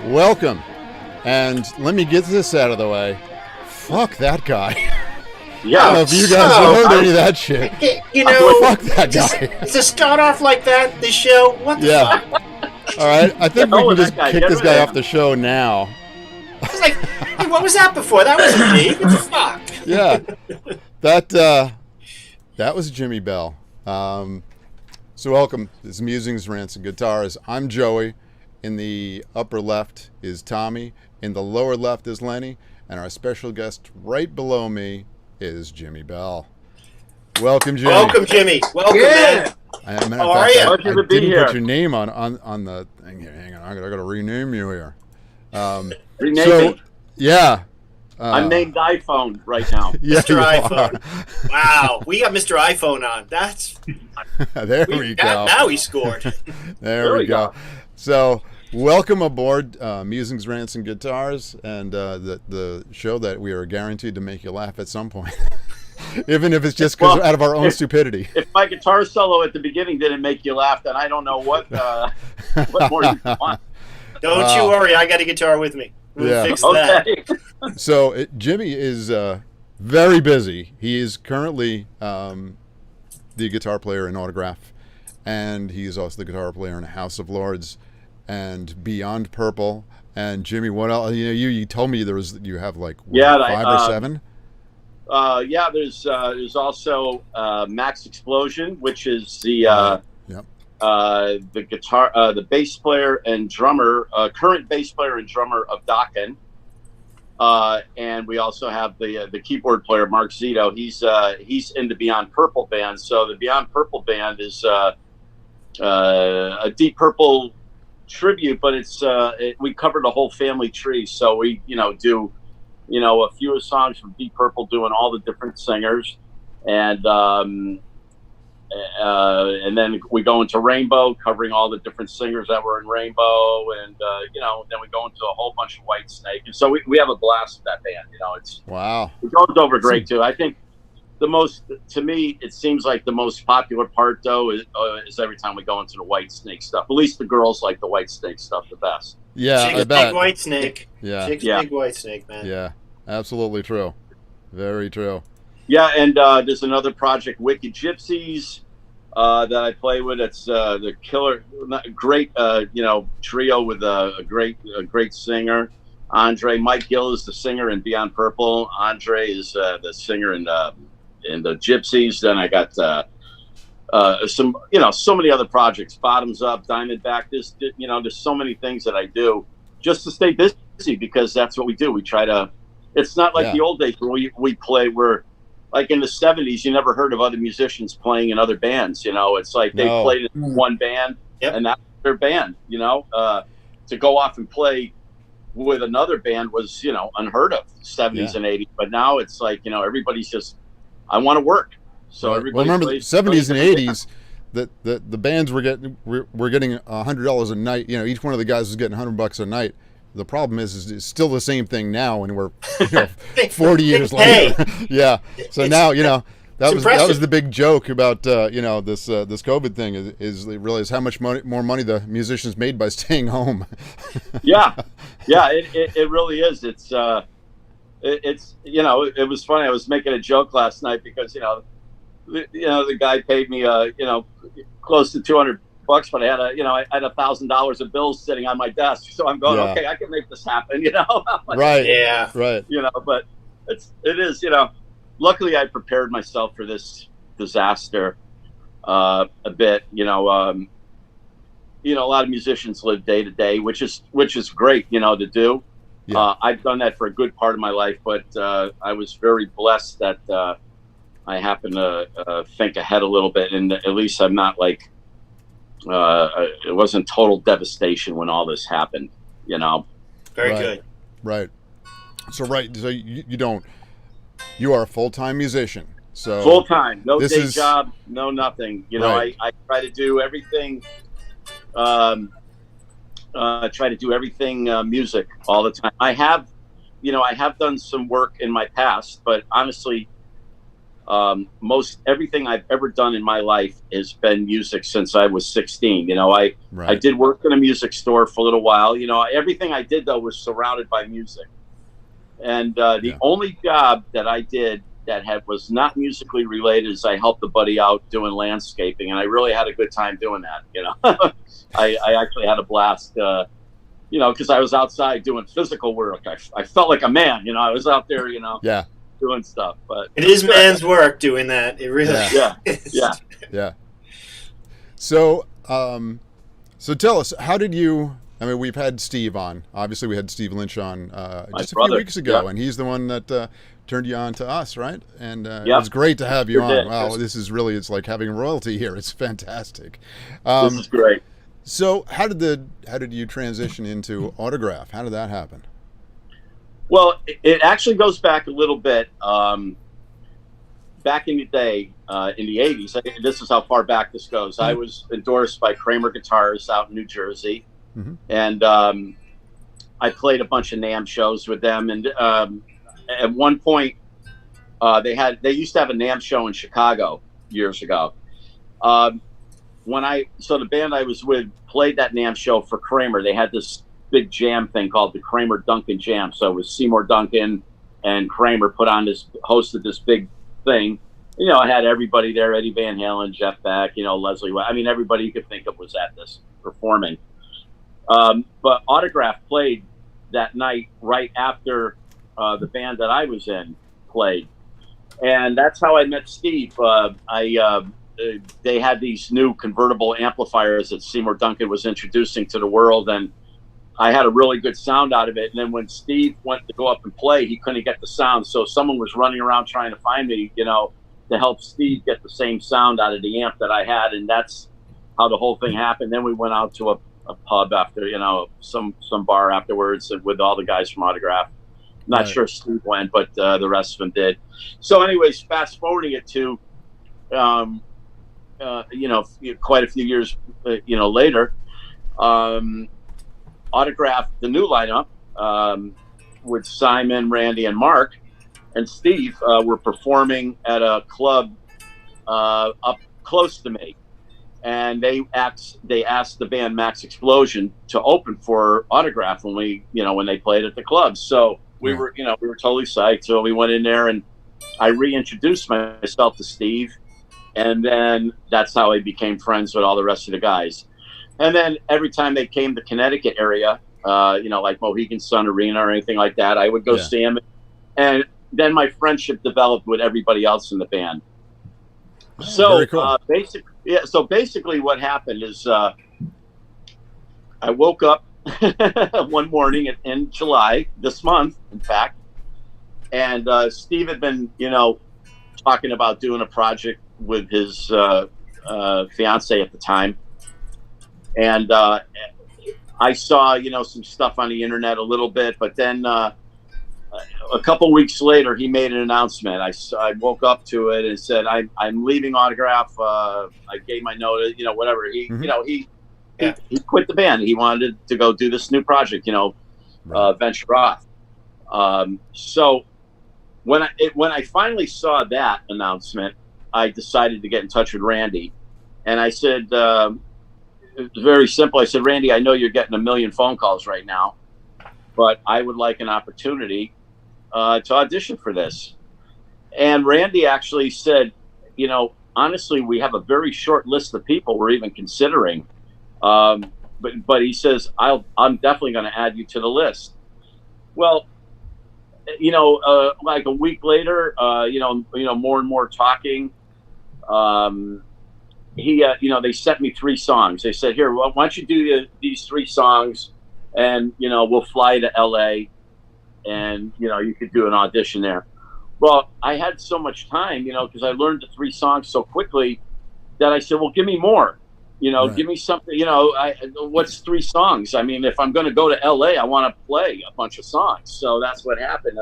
Welcome, and let me get this out of the way. Fuck that guy. Yeah. I don't know if you guys have heard any of that shit. You know, fuck that guy. To start off like that, this show, what the fuck? All right, I think we can just kick this guy off the show now. It's like, hey, what was that before? That wasn't me. What the fuck? Yeah, that was Jimi Bell. So welcome. This is Musings, Rants, and Guitars. I'm Joey. In the upper left is Tommy. In the lower left is Lenny. And our special guest right below me is Jimi Bell. Welcome, Jimmy. Welcome, Jimmy. Welcome, man. How are you? I didn't put your name on the thing here. Hang on, I got to rename you here. Rename me? Yeah. I'm named iPhone right now. Yeah, Mr. iPhone. Wow, we got Mr. iPhone on. That's there we go. Now he scored. there we go. So, welcome aboard Musings, Rants, and Guitars, and the show that we are guaranteed to make you laugh at some point, even if it's just because out of our own stupidity. If my guitar solo at the beginning didn't make you laugh, then I don't know what more you want. Don't you worry, I got a guitar with me. We'll fix that. So, Jimmy is very busy. He is currently the guitar player in Autograph, and he is also the guitar player in House of Lords and Beyond Purple. And Jimmy, what else? You told me you have like 5 or 7. There's also Max Explosion, which is the guitar, the bass player and drummer, current bass player and drummer of Dokken. And we also have the keyboard player Mark Zito. He's in the Beyond Purple band. So the Beyond Purple band is a Deep Purple tribute, but it's we covered a whole family tree. So we do a few songs from Deep Purple, doing all the different singers, and then we go into Rainbow, covering all the different singers that were in Rainbow, and then we go into a whole bunch of Whitesnake, and so we have a blast with that band. It's wow, it goes over great too. I think to me, it seems like the most popular part though is every time we go into the Whitesnake stuff. At least the girls like the Whitesnake stuff the best. Yeah, Chick's I bet. Big Whitesnake. Yeah, Chick's Big Whitesnake, man. Yeah, absolutely true. Very true. Yeah, and there's another project, Wicked Gypsies, that I play with. It's the killer, great, trio with a great singer, Andre. Mike Gill is the singer in Beyond Purple. Andre is the singer in the Gypsies. Then I got some, so many other projects. Bottoms Up, Diamondback. There's so many things that I do just to stay busy, because that's what we do. We try to. It's not like the old days where we play. We're like in the 70s, you never heard of other musicians playing in other bands. It's like they played in one band, and that's their band. To go off and play with another band was, unheard of, 70s and 80s. But now it's like, everybody's just, I want to work. So everybody. Well, remember the 70s and 80s, the bands were getting $100 a night. Each one of the guys was getting $100 a night. The problem is it's still the same thing now, and we're 40 years later. Yeah. So now that was the big joke about this COVID thing is how much more money the musicians made by staying home. Yeah. It really is. It's it was funny. I was making a joke last night because the guy paid me close to $200, but I had $1,000 of bills sitting on my desk. So I'm going, okay, I can make this happen, Like, right. Yeah. Right. But it is, luckily I prepared myself for this disaster a bit. A lot of musicians live day to day, which is great, to do. Yeah. I've done that for a good part of my life, but I was very blessed that I happen to think ahead a little bit, and at least I'm not like it wasn't total devastation when all this happened. Very Right. good. Right. So you don't. You are a full-time musician. So Full time, no this day is- job, no nothing. Right. I try to do everything. Try to do everything music all the time. I have done some work in my past, but honestly, most everything I've ever done in my life has been music since I was 16. I Right. did work in a music store for a little while. Everything I did though was surrounded by music. And the only job that I did that was not musically related is I helped a buddy out doing landscaping, and I really had a good time doing that. I actually had a blast. Because I was outside doing physical work. I felt like a man. I was out there. Yeah. Doing stuff. But It is man's work doing that. It really is. Yeah. Yeah. So, so tell us, how did you? I mean, we've had Steve on. Obviously, we had Steve Lynch on just a few weeks ago, and he's the one that turned you on to us, right? And it was great to have you on. Wow, it's like having royalty here. It's fantastic. This is great. So, how did you transition into Autograph? How did that happen? Well, it actually goes back a little bit. Back in the day, in the 80s, this is how far back this goes. I was endorsed by Kramer Guitars out in New Jersey. Mm-hmm. And I played a bunch of NAMM shows with them. And at one point, they used to have a NAMM show in Chicago years ago. So the band I was with played that NAMM show for Kramer. They had this big jam thing called the Kramer Duncan Jam. So it was Seymour Duncan and Kramer hosted this big thing. It had everybody there: Eddie Van Halen, Jeff Beck, Leslie. I mean, everybody you could think of was at this performing. But Autograph played that night right after the band that I was in played, and that's how I met Steve. They had these new convertible amplifiers that Seymour Duncan was introducing to the world, and I had a really good sound out of it. And then when Steve went to go up and play, he couldn't get the sound, so someone was running around trying to find me, to help Steve get the same sound out of the amp that I had, and that's how the whole thing happened. Then we went out to a pub after, some bar afterwards with all the guys from Autograph. Not sure Steve went, but the rest of them did. So anyways, fast forwarding it to, quite a few years, later, Autograph, the new lineup, with Simon, Randy, and Mark, and Steve were performing at a club up close to me. And they asked the band Max Explosion to open for Autograph when they played at the club. So we were totally psyched. So we went in there and I reintroduced myself to Steve, and then that's how I became friends with all the rest of the guys. And then every time they came to Connecticut area, like Mohegan Sun Arena or anything like that, I would go see them. And then my friendship developed with everybody else in the band. So cool. basically what happened is I woke up one morning in July, this month, in fact, and Steve had been, talking about doing a project with his fiance at the time. And I saw, some stuff on the internet a little bit, but then a couple weeks later, he made an announcement. I woke up to it and said, I'm leaving Autograph. I gave my notice, whatever. He quit the band. He wanted to go do this new project, venture off. So when I finally saw that announcement, I decided to get in touch with Randy. And I said, it was very simple. I said, Randy, I know you're getting a million phone calls right now, but I would like an opportunity to audition for this. And Randy actually said, honestly, we have a very short list of people we're even considering. But he says, I'm definitely going to add you to the list. Well, like a week later, more and more talking, they sent me 3 songs. They said, here, why don't you do these 3 songs and, we'll fly to LA and, you could do an audition there. Well, I had so much time, because I learned the 3 songs so quickly that I said, well, give me more. Right. Give me something. What's 3 songs? I mean, if I'm going to go to LA, I want to play a bunch of songs. So that's what happened.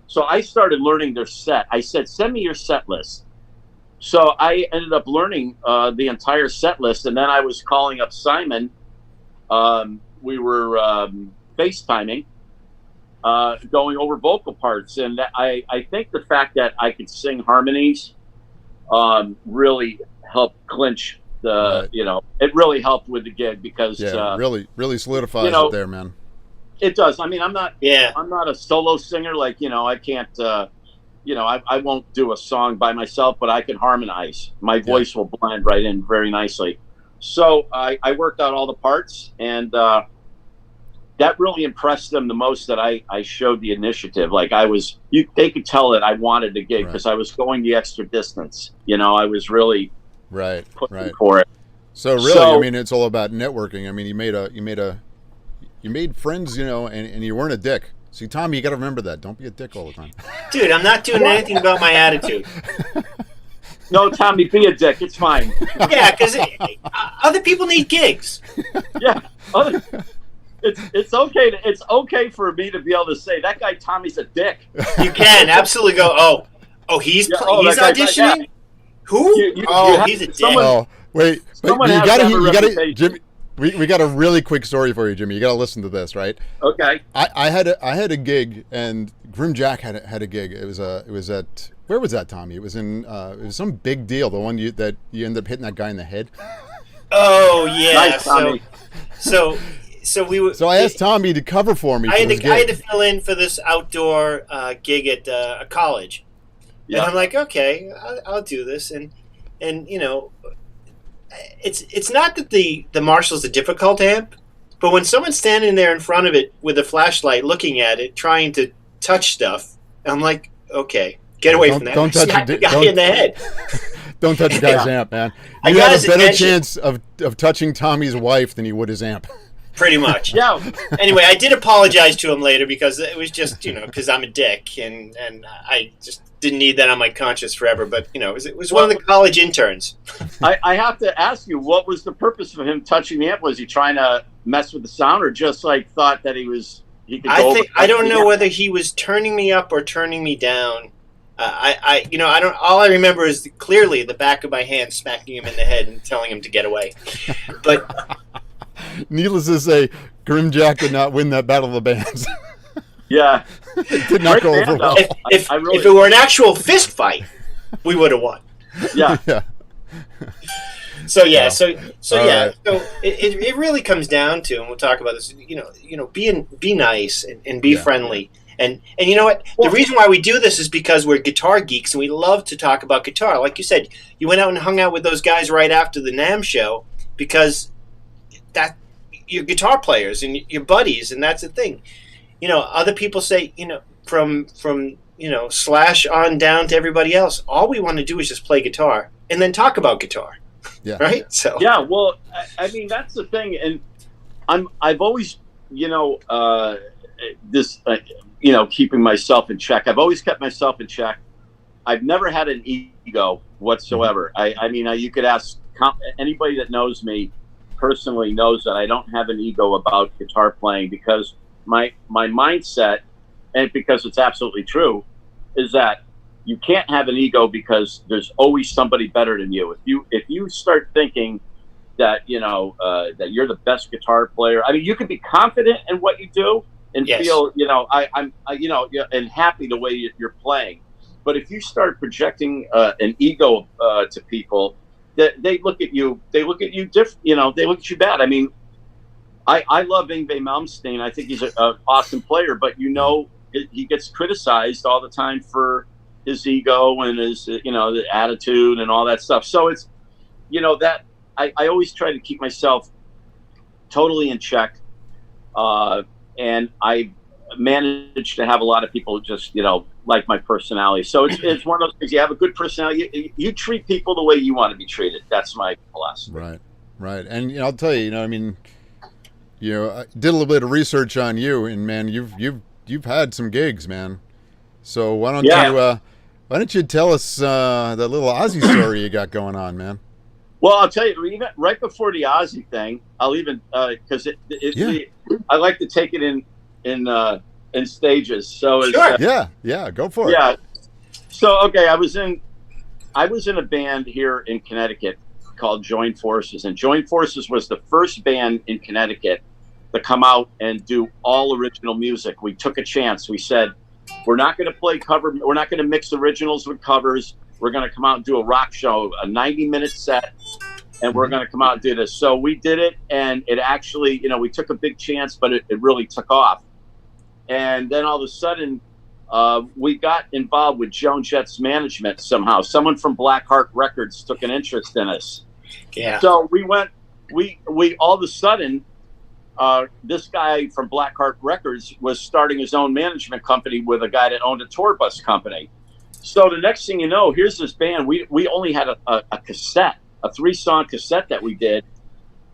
So I started learning their set. I said, send me your set list. So I ended up learning the entire set list, and then I was calling up Simon. We were FaceTiming, going over vocal parts, and I think the fact that I could sing harmonies really helped clinch the. Right. It really helped with the gig because really solidifies it there, man. It does. I mean, I'm not a solo singer. Like, I can't. I won't do a song by myself, but I can harmonize. My voice will blend right in very nicely. So I worked out all the parts, and that really impressed them the most, that I showed the initiative. Like they could tell that I wanted the gig because I was going the extra distance. I was really pushing for it. So really, I mean, it's all about networking. I mean, you made friends, and you weren't a dick. See, Tommy, you got to remember that. Don't be a dick all the time. Dude, I'm not doing anything about my attitude. No, Tommy, be a dick. It's fine. Yeah, because other people need gigs. Yeah, it's okay. It's okay for me to be able to say that guy Tommy's a dick. You can absolutely go. Oh, he's auditioning. Who? He's a dick. Wait, but you got Jimmy. We got a really quick story for you, Jimmy. You got to listen to this, right? Okay. I had a gig, and Grim Jack had a gig. It was at, where was that, Tommy? It was in it was some big deal. The one that you ended up hitting that guy in the head. Oh yeah. Nice, Tommy. So we were. So I asked Tommy to cover for me. I had to fill in for this outdoor gig at a college, and I'm like, okay, I'll do this, and It's not that the Marshall's a difficult amp, but when someone's standing there in front of it with a flashlight looking at it, trying to touch stuff, I'm like, okay, get away from that. Don't touch the guy in the head. Don't touch the guy's amp, man. You have a better chance of touching Tommy's wife than you would his amp. Pretty much. Yeah. Anyway, I did apologize to him later because it was just, because I'm a dick and I just didn't need that on my conscience forever. But, it was one of the college interns. I have to ask you, what was the purpose of him touching the amp? Was he trying to mess with the sound, or just thought that he could go I don't know whether he was turning me up or turning me down. I don't. All I remember is clearly the back of my hand smacking him in the head and telling him to get away. But needless to say, Grim Jack did not win that battle of the bands. Yeah, it did not go over well. If it were an actual fist fight, we would have won. Yeah. Yeah. So it really comes down to, and we'll talk about this. Be nice and be friendly. And you know what? The reason why we do this is because we're guitar geeks and we love to talk about guitar. Like you said, you went out and hung out with those guys right after the NAMM show because that you're guitar players and you're buddies, and that's the thing. Other people say, from Slash on down to everybody else, all we want to do is just play guitar and then talk about guitar. Yeah. Right? So yeah, well, I mean, that's the thing, and I've always, keeping myself in check. I've always kept myself in check. I've never had an ego whatsoever. I mean, you could ask anybody that knows me personally knows that I don't have an ego about guitar playing, because my mindset, and because it's absolutely true, is that you can't have an ego because there's always somebody better than you. If you start thinking that that you're the best guitar player, I mean, you can be confident in what you do and feel I'm and happy the way you're playing. But if you start projecting an ego to people, they look at you. They look at you different. They look at you bad. I mean, I love Yngwie Malmsteen. I think he's an awesome player, but he gets criticized all the time for his ego and his the attitude and all that stuff. So it's that I always try to keep myself totally in check, and I managed to have a lot of people just like my personality. So it's one of those things. You have a good personality. You treat people the way you want to be treated. That's my philosophy. Right. And I'll tell you, I mean, I did a little bit of research on you, and man, you've had some gigs, man. So why don't you tell us that little Ozzy story you got going on, man? Well, I'll tell you, even right before the Ozzy thing, I'll even because I like to take it in stages. So Sure. Yeah, go for it. yeah. So okay, I was in a band here in Connecticut called Join Forces, and Join Forces was the first band in Connecticut to come out and do all original music. We took a chance. We said, we're not going to play cover. We're not going to mix originals with covers. We're going to come out and do a rock show, a 90-minute set, and we're going to come out and do this. So we did it, and it actually, we took a big chance, but it really took off. And then all of a sudden, we got involved with Joan Jett's management somehow. Someone from Blackheart Records took an interest in us. Yeah. So we all of a sudden, this guy from Blackheart Records was starting his own management company with a guy that owned a tour bus company. So the next thing you know, here's this band. We only had a cassette, a 3-song cassette that we did,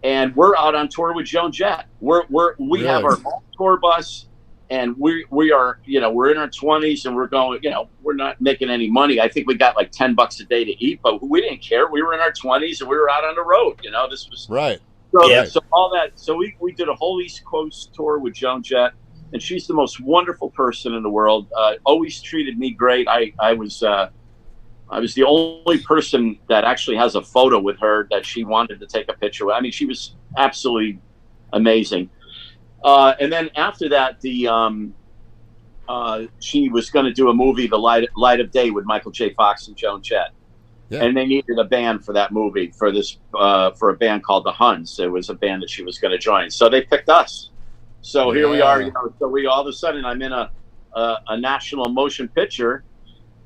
and we're out on tour with Joan Jett. We have our own tour bus, and we are, we're in our 20s, and we're going, we're not making any money. I think we got like $10 a day to eat, but we didn't care. We were in our 20s, and we were out on the road. This was right. So all that. So we did a whole East Coast tour with Joan Jett, and she's the most wonderful person in the world. Always treated me great. I was the only person that actually has a photo with her that she wanted to take a picture with. I mean, she was absolutely amazing. And then after that, she was going to do a movie, The Light of Day, with Michael J. Fox and Joan Jett. Yeah. And they needed a band for that movie, for a band called the Huns. It was a band that she was going to join. So they picked us. So here we are. So we all of a sudden, I'm in a national motion picture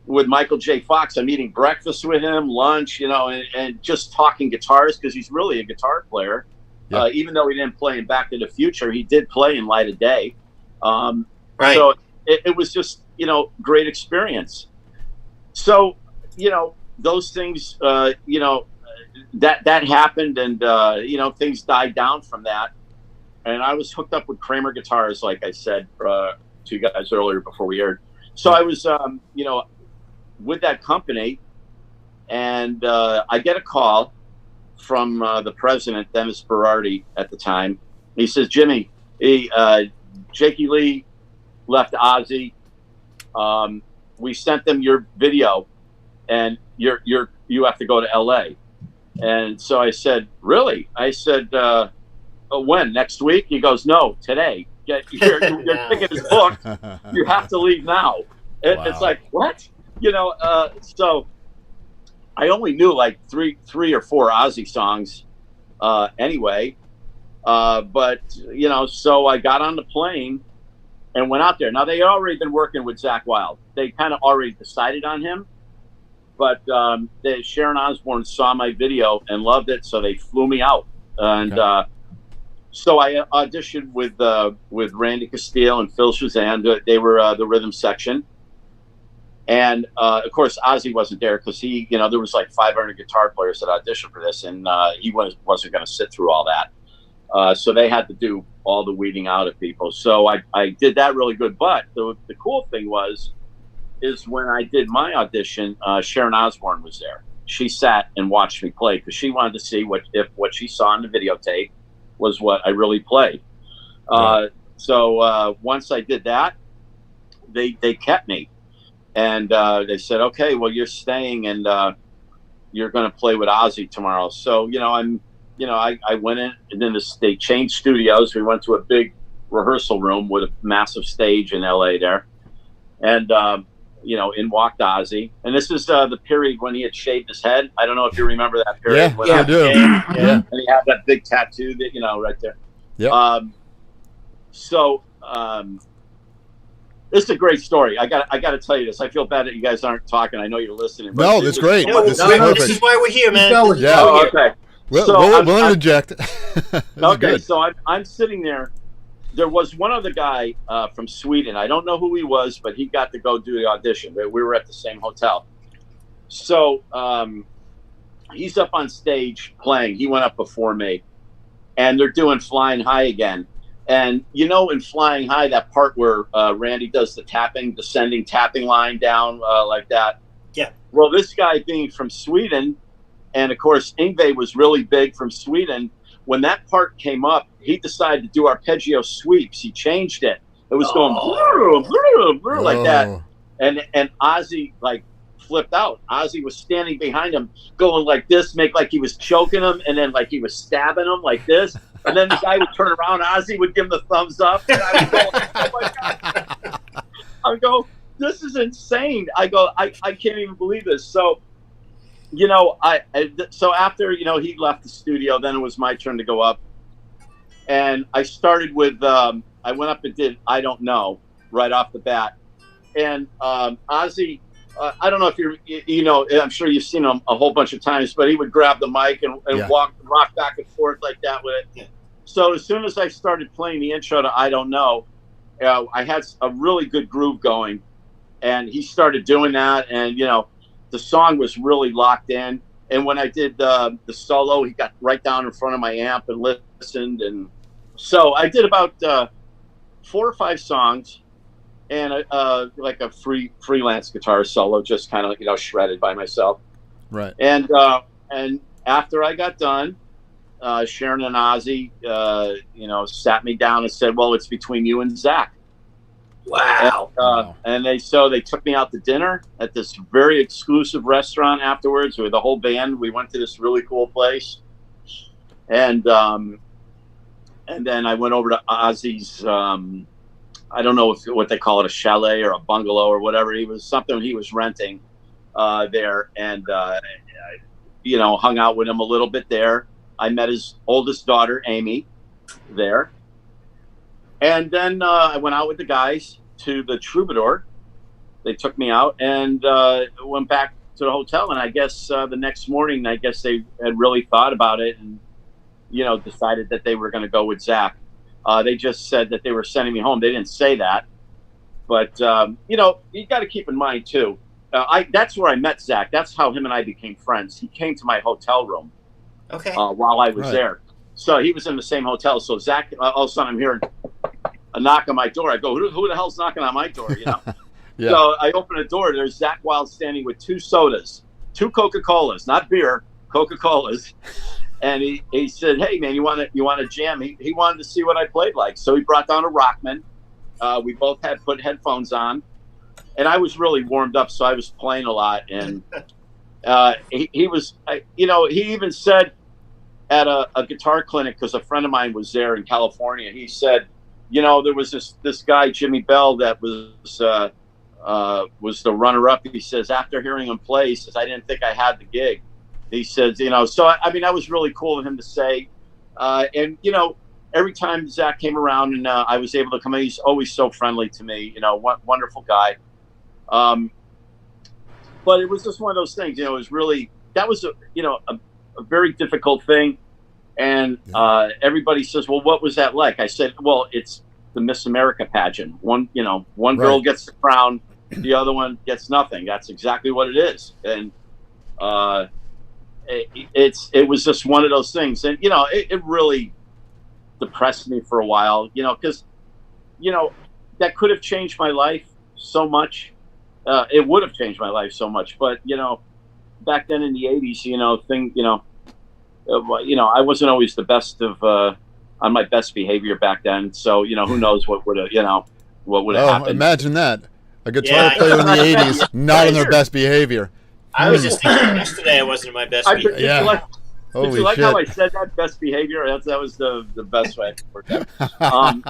with Michael J. Fox. I'm eating breakfast with him, lunch, and just talking guitars, because he's really a guitar player. Yeah. Even though he didn't play in Back to the Future, he did play in Light of Day. Right. So it was just, great experience. So, those things, that happened, and, things died down from that. And I was hooked up with Kramer Guitars, like I said to you guys earlier before we aired. So I was, with that company, and I get a call from the president, Dennis Berardi, at the time. He says, Jimmy, Jakey Lee left Ozzy. We sent them your video, and you have to go to LA. And so I said, really? I said, when? Next week? He goes, no, today. Your ticket is booked. You have to leave now. It's like, what? So I only knew like three or four Ozzy songs anyway. But, so I got on the plane and went out there. Now, they had already been working with Zakk Wylde. They kind of already decided on him. But Sharon Osbourne saw my video and loved it, so they flew me out. And so I auditioned with Randy Castile and Phil Shazam. They were the rhythm section. And, of course, Ozzy wasn't there because he, there was like 500 guitar players that auditioned for this, and he wasn't going to sit through all that. So they had to do all the weeding out of people. So I did that really good. But the cool thing is when I did my audition, Sharon Osbourne was there. She sat and watched me play because she wanted to see if what she saw in the videotape was what I really played. So once I did that, they kept me. And they said, okay, well, you're staying, and you're going to play with Ozzy tomorrow. So, I went in, and then they changed studios. We went to a big rehearsal room with a massive stage in LA there. And, in walked Ozzy. And this is the period when he had shaved his head. I don't know if you remember that period. Yeah, I do. Yeah. And he had that big tattoo that, right there. Yeah. This is a great story. I got to tell you this. I feel bad that you guys aren't talking. I know you're listening. No, that's great. This is why we're here, man. Yeah. Oh, okay. We'll interject. Okay, so I'm sitting there. There was one other guy from Sweden. I don't know who he was, but he got to go do the audition. We were at the same hotel. So he's up on stage playing. He went up before me. And they're doing Flying High again. And, in Flying High, that part where Randy does the descending tapping line down like that. Yeah. Well, this guy being from Sweden, And of course, Yngwie was really big from Sweden. When that part came up, he decided to do arpeggio sweeps. He changed it. It was going like that. And Ozzy like flipped out. Ozzy was standing behind him, going like this, make like he was choking him, and then like he was stabbing him like this. And then the guy would turn around, Ozzy would give him the thumbs up. And I would go, oh my God. I would go, this is insane. I go, I can't even believe this. So, so after, he left the studio, then it was my turn to go up. And I started with, I went up and did I Don't Know right off the bat. And Ozzy, I don't know if I'm sure you've seen him a whole bunch of times, but he would grab the mic and rock back and forth like that with it. Yeah. So as soon as I started playing the intro to I Don't Know, I had a really good groove going, and he started doing that, and the song was really locked in. And when I did the solo, he got right down in front of my amp and listened, and so I did about 4 or 5 songs. And like a freelance guitar solo, just kind of shredded by myself. Right. And after I got done, Sharon and Ozzy, sat me down and said, "Well, it's between you and Zach." Wow. And they took me out to dinner at this very exclusive restaurant afterwards with the whole band. We went to this really cool place, and then I went over to Ozzy's. I don't know what they call it, a chalet or a bungalow or whatever. He was renting there, and hung out with him a little bit there. I met his oldest daughter, Amy, there, and then I went out with the guys to the Troubadour. They took me out and went back to the hotel. And I guess the next morning, I guess they had really thought about it and decided that they were going to go with Zach. They just said that they were sending me home. They didn't say that, but you got to keep in mind too. That's where I met Zach. That's how him and I became friends. He came to my hotel room, while I was there. So he was in the same hotel. So Zach, all of a sudden I'm hearing a knock on my door. I go, who the hell's knocking on my door? Yeah. So I open the door. There's Zach Wilde standing with 2 sodas, 2 Coca-Colas, not beer, Coca-Colas. And he said, "Hey man, you want to jam?" He wanted to see what I played like, so he brought down a Rockman. We both had put headphones on, and I was really warmed up, so I was playing a lot. And he was, he even said at a guitar clinic, because a friend of mine was there in California. He said, there was this guy Jimi Bell that was the runner-up. He says after hearing him play, he says I didn't think I had the gig. He says, so I mean, that was really cool of him to say. And, every time Zach came around and I was able to come in, he's always so friendly to me, wonderful guy. But it was just one of those things, it was really, that was, a very difficult thing. And everybody says, well, what was that like? I said, well, it's the Miss America pageant. One girl gets the crown, the other one gets nothing. That's exactly what it is. And, it was just one of those things, and it really depressed me for a while, because that could have changed my life so much. It would have changed my life so much, but back then in the 80s, I wasn't always the best of on my best behavior back then, so who knows what would have happened. Imagine that, a guitar player in the 80s not in their best behavior. I was just thinking yesterday I wasn't in my best behavior. Did you like how I said that, best behavior? That was the best way to work out.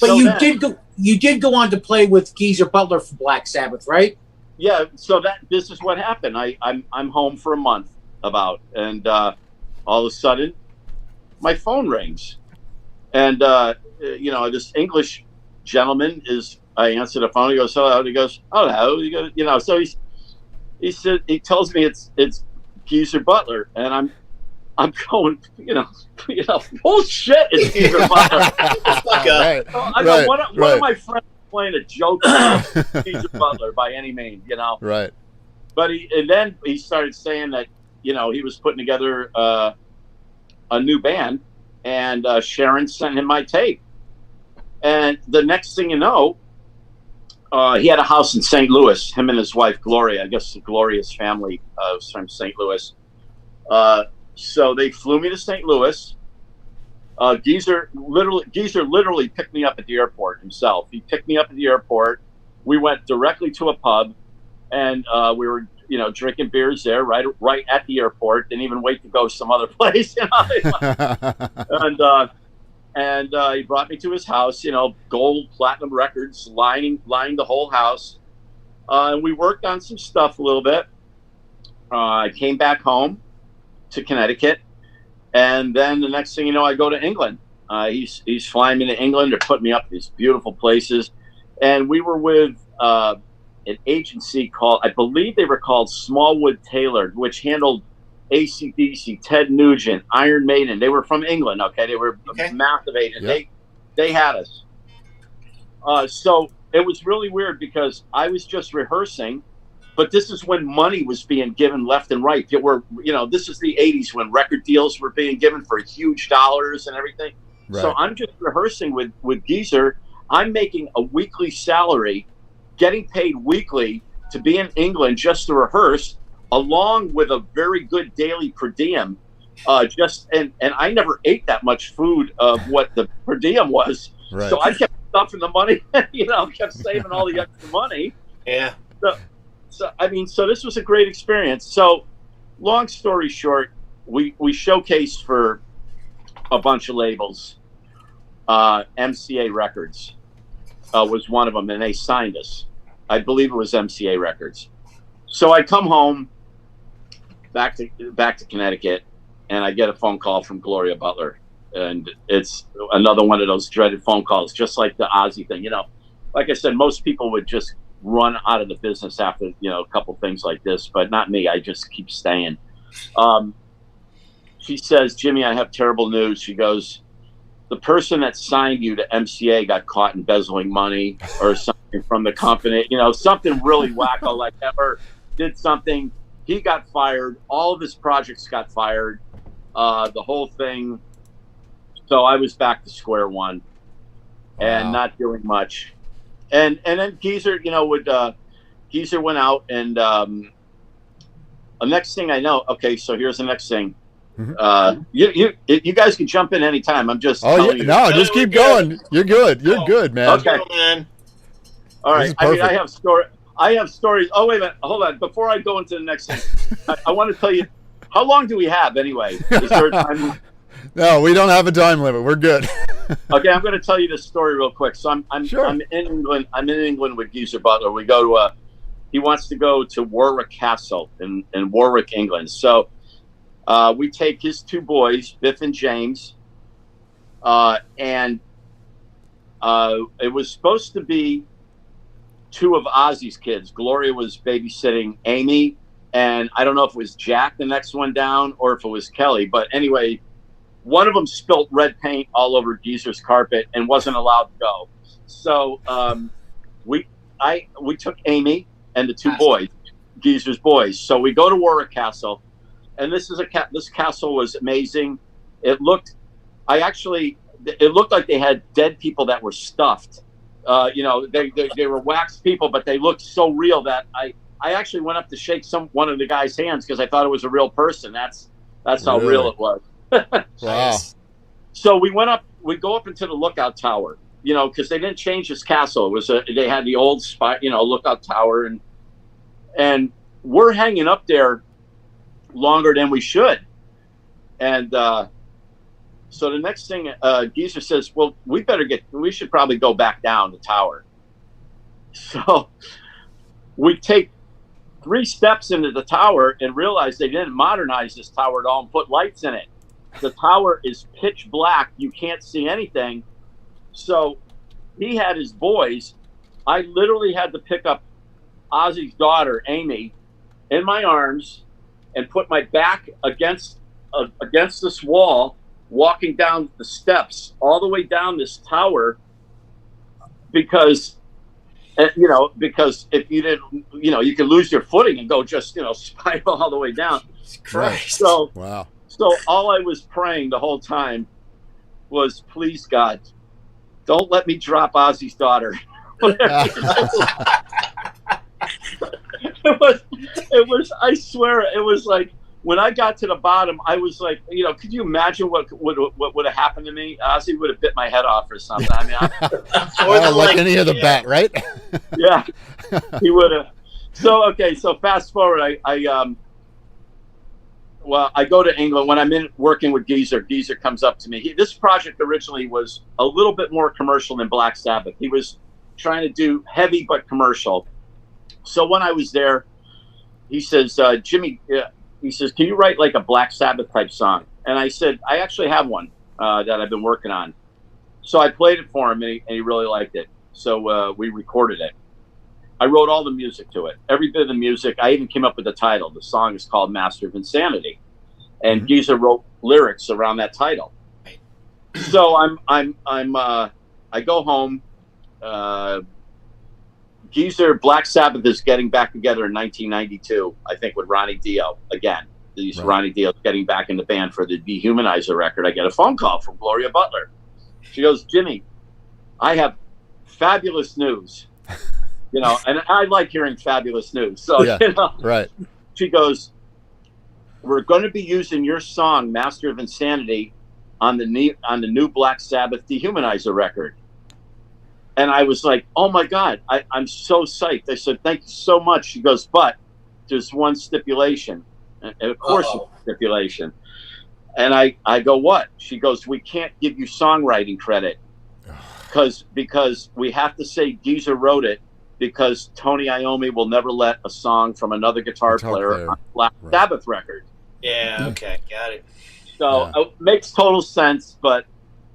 But you did go on to play with Geezer Butler for Black Sabbath, right? Yeah. So this is what happened. I'm home for a month and all of a sudden my phone rings, and this English gentleman I answer the phone. He goes, hello. He goes, hello. He goes, so he tells me it's Geezer Butler, and I'm going, bullshit, it's Geezer Butler. One of my friends playing a joke about Geezer Butler by any means, Right. But then he started saying that, he was putting together a new band, and Sharon sent him my tape. And the next thing you know, he had a house in St. Louis, him and his wife, Gloria. I guess Gloria's family was from St. Louis. So they flew me to St. Louis. Geezer literally picked me up at the airport himself. He picked me up at the airport. We went directly to a pub, and we were, drinking beers there, right at the airport. Didn't even wait to go some other place, And he brought me to his house. Gold, platinum records lining the whole house. And we worked on some stuff a little bit. I came back home to Connecticut. And then the next thing you know, I go to England. He's flying me to England to put me up these beautiful places. And we were with an agency called, I believe they were called Smallwood Taylor, which handled AC/DC, Ted Nugent, Iron Maiden. They were from England, okay? They were a massive agent. Yep. They had us. So it was really weird because I was just rehearsing. But this is when money was being given left and right. This is the 80s when record deals were being given for huge dollars and everything. Right. So I'm just rehearsing with Geezer. I'm making a weekly salary, getting paid weekly to be in England just to rehearse, along with a very good daily per diem. And I never ate that much food of what the per diem was. Right. So I kept stuffing the money, kept saving all the extra money. Yeah. So this was a great experience. So long story short, we showcased for a bunch of labels. MCA Records was one of them, and they signed us. I believe it was MCA Records. So I come home back to Connecticut, and I get a phone call from Gloria Butler. And it's another one of those dreaded phone calls, just like the Ozzy thing. Like I said, most people would just run out of the business after a couple things like this, but not me. I just keep staying. She says, "Jimmy, I have terrible news." She goes, "The person that signed you to MCA got caught embezzling money or something from the company, something really wacko like that, or did something. He got fired. All of his projects got fired. The whole thing." So I was back to square one and not doing much. And then Geezer, Geezer went out, and the next thing I know, okay, so here's the next thing. Mm-hmm. You guys can jump in anytime. I'm just telling you. No, just keep going. You're good. You're good, man. Okay, man. All right. I have stories. Oh, wait a minute. Hold on. Before I go into the next thing, I want to tell you, how long do we have anyway? Is there a time? No, we don't have a time limit. We're good. Okay, I'm going to tell you this story real quick. So I'm in England. I'm in England with Geezer Butler. We go to he wants to go to Warwick Castle in Warwick, England. So we take his two boys, Biff and James, and it was supposed to be two of Ozzy's kids. Gloria was babysitting Amy, and I don't know if it was Jack the next one down or if it was Kelly. But anyway, one of them spilt red paint all over Geezer's carpet and wasn't allowed to go. So we took Amy and the two boys, Geezer's boys. So we go to Warwick Castle, and this castle was amazing. It looked like they had dead people that were stuffed. They were waxed people, but they looked so real that I actually went up to shake one of the guy's hands because I thought it was a real person. That's how real it was. Wow. So we go up into the lookout tower, because they didn't change this castle. It was they had the old spot, lookout tower, and we're hanging up there longer than we should. And so the next thing, Geezer says, "Well, we should probably go back down the tower." So we take 3 steps into the tower and realize they didn't modernize this tower at all and put lights in it. The tower is pitch black. You can't see anything. So he had his boys. I literally had to pick up Ozzy's daughter, Amy, in my arms and put my back against this wall, walking down the steps all the way down this tower because if you didn't, you could lose your footing and go just, spiral all the way down. Christ. So, wow. So all I was praying the whole time was, please, God, don't let me drop Ozzy's daughter. It was, I swear, it was like when I got to the bottom, I was like, you know, could you imagine what would have happened to me? Ozzy would have bit my head off or something. I mean, like any other bat, right? Yeah, he would have. So okay, so fast forward, I go to England when I'm working with Geezer. Geezer comes up to me. This project originally was a little bit more commercial than Black Sabbath. He was trying to do heavy but commercial. So when I was there, he says, Jimmy, he says, can you write like a Black Sabbath type song? And I said, I actually have one that I've been working on. So I played it for him, and he really liked it. So we recorded it. I wrote all the music to it, every bit of the music. I even came up with the title. The song is called Master of Insanity, and Geezer wrote lyrics around that title. So I go home. Geezer, Black Sabbath is getting back together in 1992, I think, with Ronnie Dio again. Right. Ronnie Dio getting back in the band for the Dehumanizer record. I get a phone call from Gloria Butler. She goes, Jimmy, I have fabulous news. You know, and I like hearing fabulous news. So, you know, right. She goes, we're going to be using your song, Master of Insanity, on the new Black Sabbath Dehumanizer record. And I was like, oh, my God, I'm so psyched. I said, thank you so much. She goes, but there's one stipulation. And of course, it's a stipulation. And I go, what? She goes, we can't give you songwriting credit because we have to say Geezer wrote it, because Tony Iommi will never let a song from another guitar player on Black Sabbath record. Yeah, okay, got it. So it makes total sense, but,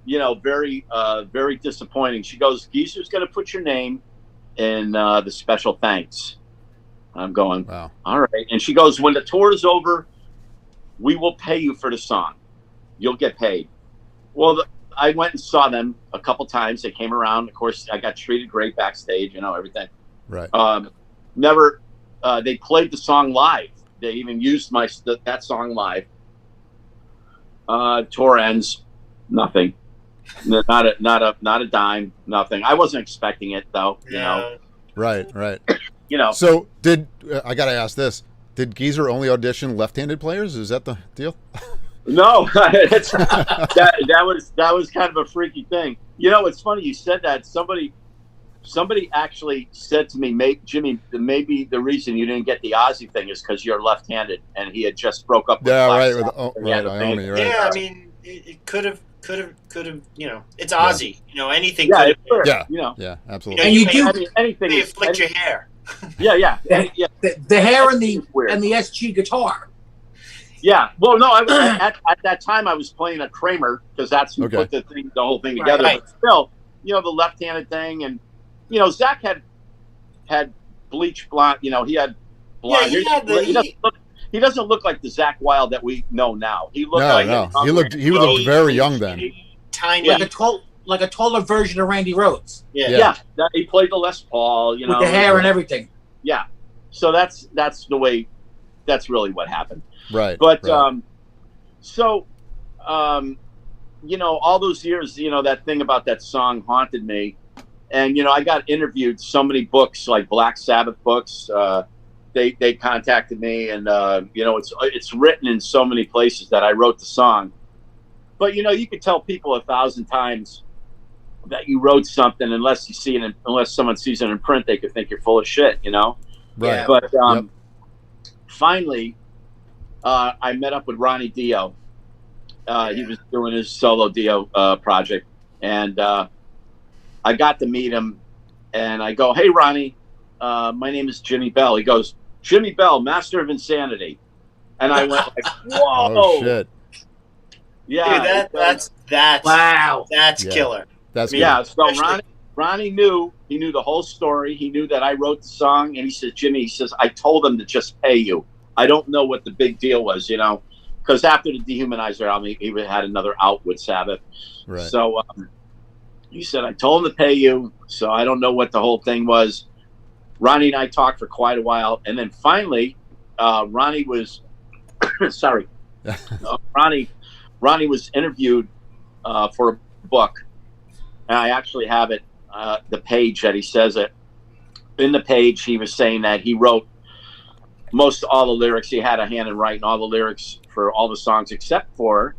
you know, very, very disappointing. She goes, Geezer's going to put your name in the special thanks. I'm going, wow. All right. And she goes, when the tour is over, we will pay you for the song. You'll get paid. Well, I went and saw them a couple times. They came around. Of course, I got treated great backstage, you know, everything. Right. They played the song live. They even used that song live. Tour ends, nothing. Not a dime, nothing. I wasn't expecting it though, you know. Right. You know. So I got to ask this. Did Geezer only audition left-handed players? Is that the deal? No, that was kind of a freaky thing. You know, it's funny you said that. Somebody actually said to me, Jimmy, maybe the reason you didn't get the Ozzy thing is because you're left-handed, and he had just broke up with Iommi, right. Yeah, I mean, it could have. You know, it's Ozzy. You know, anything. Yeah, you know. Yeah, absolutely. You know, and you do anything. You flick your hair. Yeah. The hair and the SG guitar. Yeah, well, no, at that time I was playing a Kramer because that's who put the whole thing together. Right. But still, you know, the left-handed thing, and you know, Zach had bleach blonde. You know, he had blonde. Yeah, he doesn't look like the Zach Wild that we know now. He looked he looked very young then. Tiny, like a taller version of Randy Rhoads. Yeah. He played the Les Paul. You know, with the hair and everything. Yeah, so that's the way. That's really what happened. Right. But you know, all those years, you know, that thing about that song haunted me. And, you know, I got interviewed so many books, like Black Sabbath books. They contacted me, and, you know, it's written in so many places that I wrote the song. But, you know, you could tell people 1,000 times that you wrote something unless someone sees it in print, they could think you're full of shit, you know? Right. But finally, I met up with Ronnie Dio. He was doing his solo Dio project, and I got to meet him. And I go, "Hey, Ronnie, my name is Jimi Bell." He goes, "Jimi Bell, Master of Insanity," and I went like, "Whoa, oh shit!" Yeah, dude, that's wow, that's killer. That's So Ronnie knew. He knew the whole story. He knew that I wrote the song, and he said, "Jimmy," he says, "I told them to just pay you. I don't know what the big deal was, you know, because after the Dehumanizer album, he had another out with Sabbath. Right. So he said, I told him to pay you, so I don't know what the whole thing was." Ronnie and I talked for quite a while, and then finally, Ronnie was sorry, Ronnie was interviewed for a book, and I actually have it, the page that he says it. In the page, he was saying that he wrote most all the lyrics. He had a hand in writing all the lyrics for all the songs except for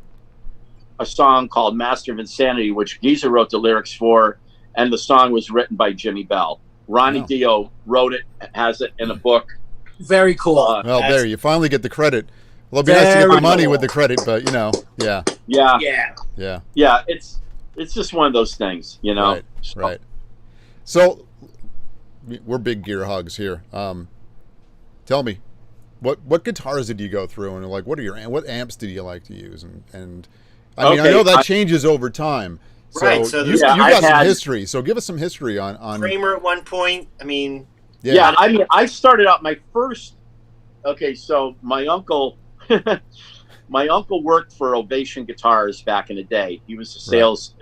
a song called Master of Insanity, which Geezer wrote the lyrics for, and the song was written by Jimi Bell. Ronnie Dio wrote it, has it in a book. Very cool. Well, there, you finally get the credit. Well, it'd be nice to get the money with the credit, but, yeah. It's just one of those things, Right. So, we're big gear hogs here. Tell me, what guitars did you go through, and like what amps did you like to use, and I mean, I know that changes over time. So right. So you got some history. So give us some history on Kramer at one point. I mean, I started out my first. Okay, so my uncle, my uncle worked for Ovation Guitars back in the day. He was a sales,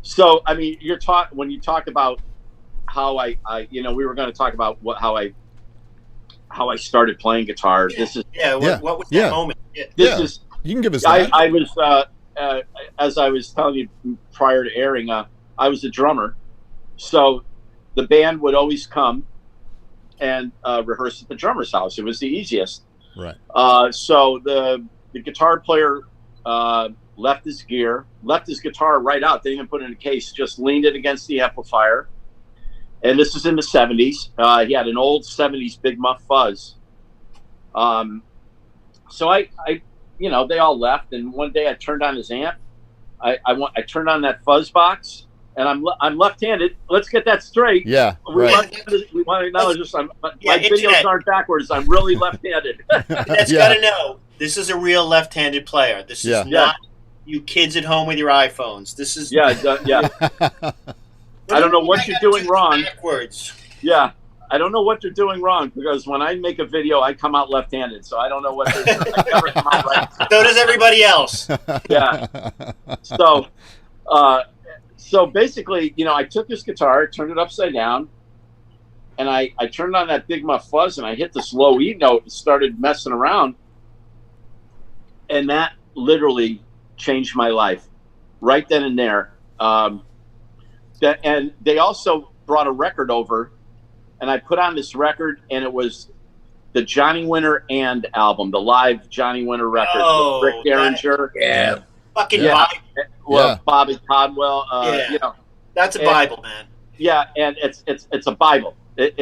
So I mean, when you talk about how I we were going to talk about how I started playing guitar. This is what was that moment? This is you can give us that. I was as I was telling you prior to airing, I was a drummer, so the band would always come and rehearse at the drummer's house. It was the easiest. Right. So the guitar player left his guitar right out. They didn't even put it in a case. Just leaned it against the amplifier. And this is in the 70s. He had an old 70s Big Muff Fuzz. So I they all left, and one day I turned on his amp. I turned on that fuzz box, and I'm left-handed. Let's get that straight. Yeah, we want to acknowledge this. My videos aren't backwards. I'm really left-handed. That's got to know. This is a real left-handed player. This is not you kids at home with your iPhones. This is I don't know what you're doing wrong. Backwards. Yeah. I don't know what you're doing wrong, because when I make a video, I come out left-handed, so I don't know what they're doing. I never come out right. So does everybody else. Yeah. So basically, I took this guitar, turned it upside down, and I turned on that Big Muff Fuzz, and I hit this low E note and started messing around. And that literally changed my life right then and there. And they also brought a record over, and I put on this record, and it was the Johnny Winter and album, the live Johnny Winter record. Rick Derringer. Bobby Caldwell. That's a Bible, man. Yeah, and it's a Bible. That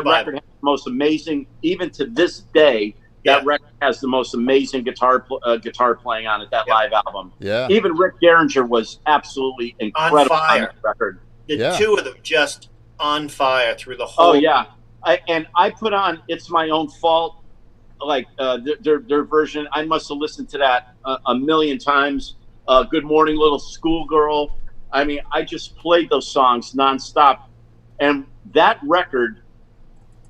record has the most amazing, even to this day. That record has the most amazing guitar playing on it. That live album. Yeah. Even Rick Derringer was absolutely incredible on that record. The two of them just on fire through the whole. Oh yeah, I put on "It's My Own Fault," like their version. I must have listened to that a million times. "Good Morning Little Schoolgirl." I mean, I just played those songs nonstop, and that record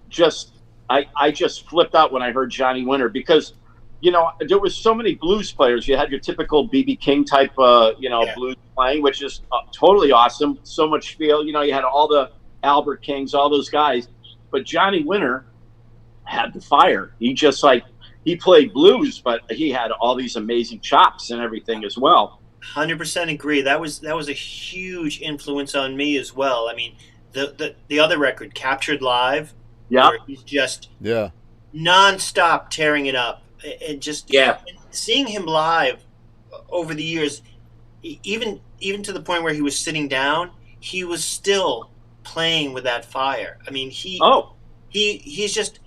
just. I just flipped out when I heard Johnny Winter, because, there was so many blues players. You had your typical B.B. King type, blues playing, which is totally awesome. So much feel. You had all the Albert Kings, all those guys. But Johnny Winter had the fire. He just he played blues, but he had all these amazing chops and everything as well. 100% agree. That was a huge influence on me as well. I mean, the other record, Captured Live. Yeah, he's just nonstop tearing it up, and just seeing him live over the years, even to the point where he was sitting down, he was still playing with that fire. I mean, he's just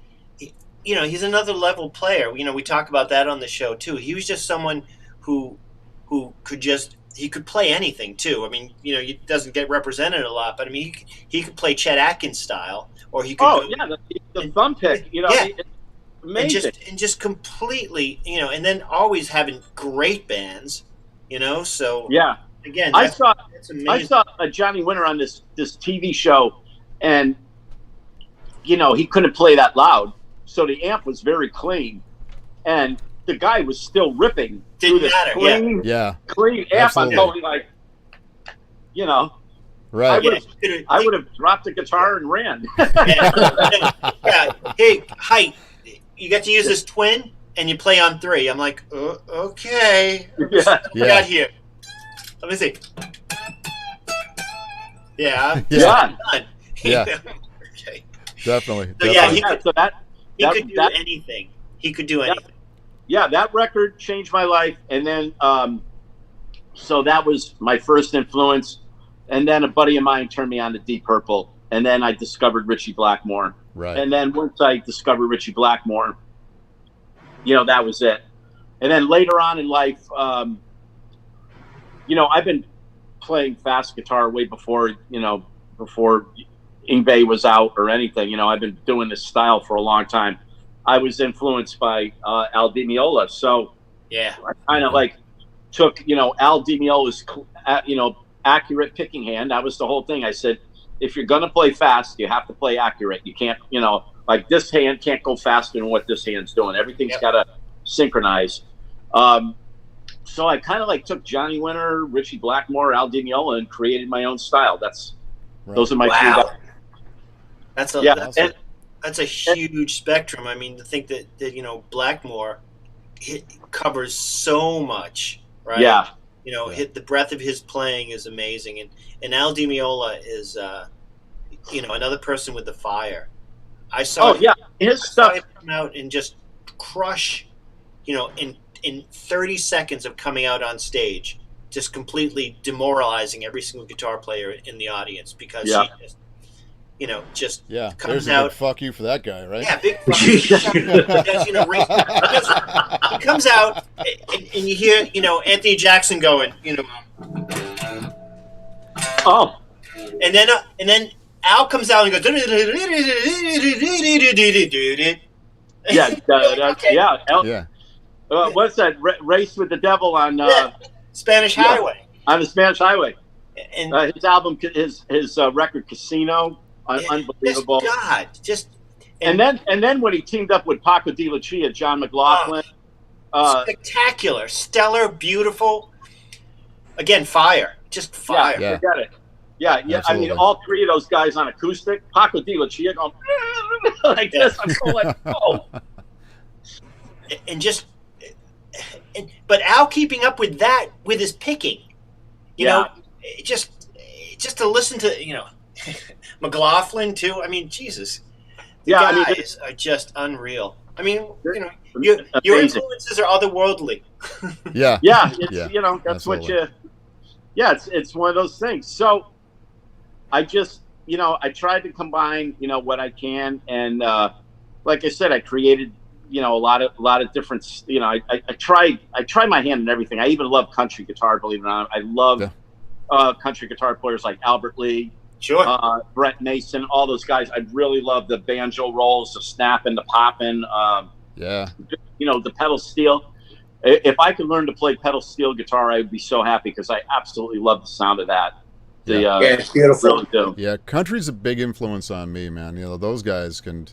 he's another level player. We talk about that on the show too. He was just someone who could play anything too. I mean, he doesn't get represented a lot, but I mean, he could play Chet Atkins style. Or he could the thumb pick, it's amazing. And just completely, and then always having great bands, so again, I saw a Johnny Winter on this TV show, and he couldn't play that loud, so the amp was very clean, and the guy was still ripping through this clean amp. I'm totally like, right. I would have dropped the guitar and ran. Hey, height. You get to use this twin, and you play on 3. I'm like, okay. What we got here? Let me see. Yeah. Yeah. Yeah. Okay. Definitely. So He could do anything. He could do anything. Yeah, that record changed my life. And then, so that was my first influence. And then a buddy of mine turned me on to Deep Purple. And then I discovered Ritchie Blackmore. Right. And then once I discovered Ritchie Blackmore, that was it. And then later on in life, I've been playing fast guitar way before Yngwie was out or anything. I've been doing this style for a long time. I was influenced by Al Di Meola. So yeah, I kind of took, Al Di Meola's, accurate picking hand. That was the whole thing. I said, if you're going to play fast, you have to play accurate. You can't, this hand can't go faster than what this hand's doing. Everything's got to synchronize. So I kind of took Johnny Winter, Ritchie Blackmore, Al Di Meola, and created my own style. Those are my three guys. That's a huge spectrum. I mean, to think that Blackmore covers so much, right? Yeah. The breadth of his playing is amazing, and Al Di Meola is, another person with the fire. I saw his stuff him come out and just crush, in 30 seconds of coming out on stage, just completely demoralizing every single guitar player in the audience because he just, comes there's out. A big fuck you for that guy, right? Yeah, big fuck you. He comes out and you hear, Anthony Jackson going, Oh. And then Al comes out and goes, what's that? Race with the Devil on Spanish Highway. On the Spanish Highway. And his album, his record Casino, unbelievable. And then when he teamed up with Paco de Lucia, John McLaughlin, spectacular, stellar, beautiful. Again, fire, just fire. Yeah, forget it. Yeah. Absolutely. I mean, all three of those guys on acoustic. Paco de Lucia going like this. I'm going but Al keeping up with that with his picking, just to listen to McLaughlin too. I mean, Jesus, the guys are just unreal. I mean, your influences are otherworldly. That's absolutely. What it's one of those things. So I just, I tried to combine, what I can, and like I said, I created, a lot of different, I try my hand in everything. I even love country guitar, believe it or not. I love country guitar players like Albert Lee. Sure. Brett Mason, all those guys. I really love the banjo rolls, the snapping, the popping. The pedal steel. If I could learn to play pedal steel guitar, I would be so happy because I absolutely love the sound of that. It's beautiful. Really do. Yeah, country's a big influence on me, man. Those guys can.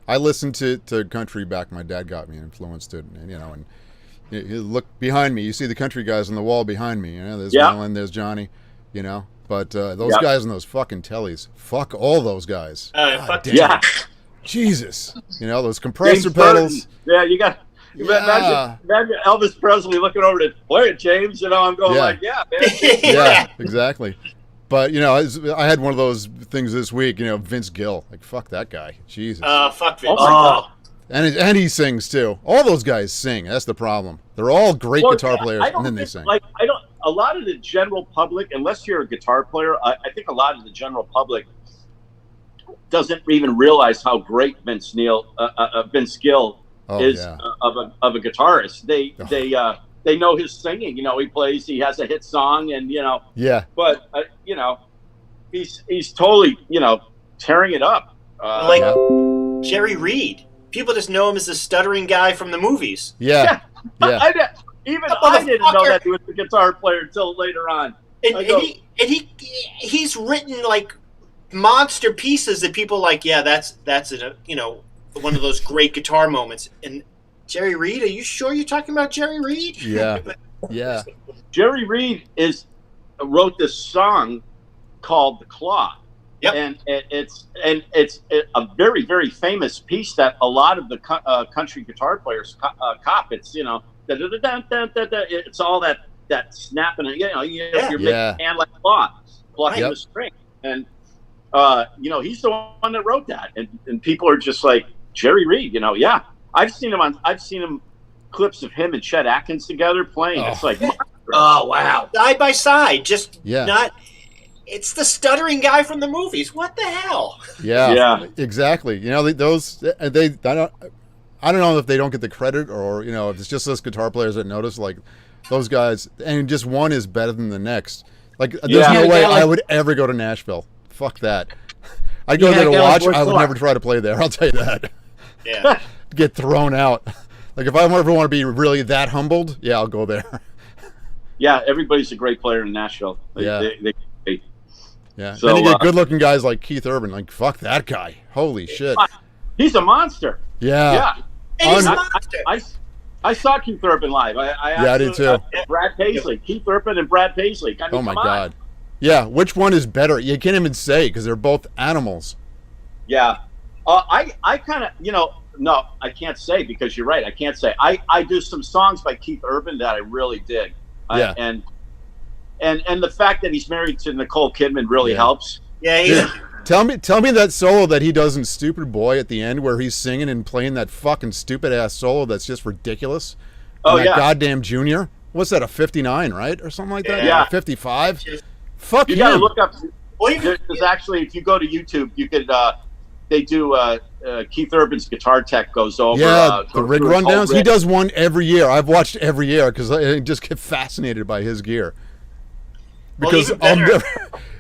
I listened to country back. My dad got me and influenced it, and and you look behind me. You see the country guys on the wall behind me. There's Alan, there's Johnny. But those guys in those fucking tellies, fuck all those guys. Yeah. Jesus. Those compressor pedals. Yeah, you got. Imagine Elvis Presley looking over to play it, James. I'm going man. Yeah, exactly. But I had one of those things this week. Vince Gill, fuck that guy. Jesus. Fuck Vince. And he sings too. All those guys sing. That's the problem. They're all great guitar players, and then they sing. A lot of the general public, unless you're a guitar player, I think a lot of the general public doesn't even realize how great Vince Gill is of a guitarist. They know his singing. He plays. He has a hit song, and But he's totally tearing it up. Jerry Reed. People just know him as the stuttering guy from the movies. Yeah. I didn't know that he was a guitar player until later on. He's written monster pieces that people that's one of those great guitar moments. And Jerry Reed, are you sure you're talking about Jerry Reed? Yeah. Jerry Reed wrote this song called "The Claw." Yep. And it's a very, very famous piece that a lot of the country guitar players cop. It's it's all that snapping. You're making a hand like a claw, plucking the string, and he's the one that wrote that, and people are just Jerry Reed. You know, yeah, I've seen him clips of him and Chet Atkins together playing. It's like, oh wow, side by side, just not. It's the stuttering guy from the movies. What the hell? Yeah, exactly. You know, those I don't know if they don't get the credit, or you know, if it's just those guitar players that notice, like those guys, and just one is better than the next. Like, there's no way I would ever go to Nashville. Fuck that. I'd go there to watch. I would never try to play there. I'll tell you that. Yeah. Get thrown out. Like, if I ever want to be really that humbled, yeah, I'll go there. Yeah, everybody's a great player in Nashville. Yeah. So, then you get good-looking guys like Keith Urban. Like, fuck that guy. Holy shit. He's a monster. Yeah. He's a monster. I saw Keith Urban live. I did too. Brad Paisley. Keith Urban and Brad Paisley. I mean, oh, my God. Yeah, which one is better? You can't even say, because they're both animals. Yeah. I kind of, you know, no, I can't say, because you're right. I can't say. I do some songs by Keith Urban that I really dig. Yeah. And the fact that he's married to Nicole Kidman really helps. Yeah. Tell me that solo that he does in Stupid Boy at the end, where he's singing and playing that fucking stupid ass solo that's just ridiculous. Oh, that goddamn Junior. What's that, a 59, right? Or something like that? Yeah. 55? Fuck you him. You gotta look up. There's actually, if you go to YouTube, you could, they do, Keith Urban's Guitar Tech goes over. The rig rundowns. He does one every year. I've watched every year because I just get fascinated by his gear. Because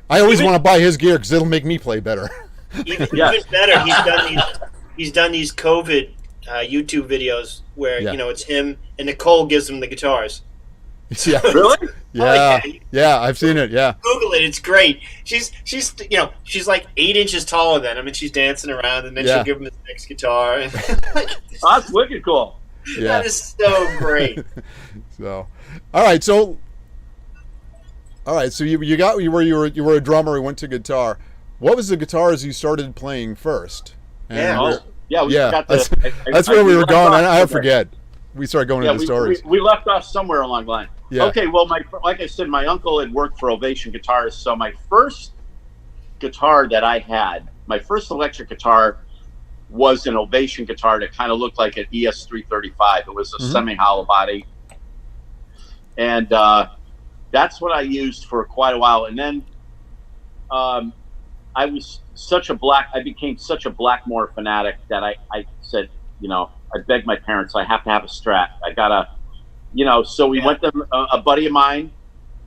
I always want to buy his gear because it'll make me play better. Even better, he's done these COVID YouTube videos where you know, it's him and Nicole gives him the guitars. Yeah. Really? Yeah. Yeah, I've seen it. Yeah. Google it. It's great. She's you know, she's like 8 inches taller than him, and she's dancing around, and then she'll give him his next guitar. That's wicked cool. Yeah. That is so great. So, all right. So you were a drummer. You went to guitar. What was the guitars you started playing first? And that's where we were going. I forget. We started going into stories. We left off somewhere along the line. Yeah. Okay. Well, like I said, my uncle had worked for Ovation Guitars, so my first guitar that I had, my first electric guitar, was an Ovation guitar that kind of looked like an ES335. It was a semi-hollow body, and that's what I used for quite a while. And then I became such a Blackmore fanatic that I said, you know, I begged my parents, I have to have a Strat. I gotta, you know, so we went to a buddy of mine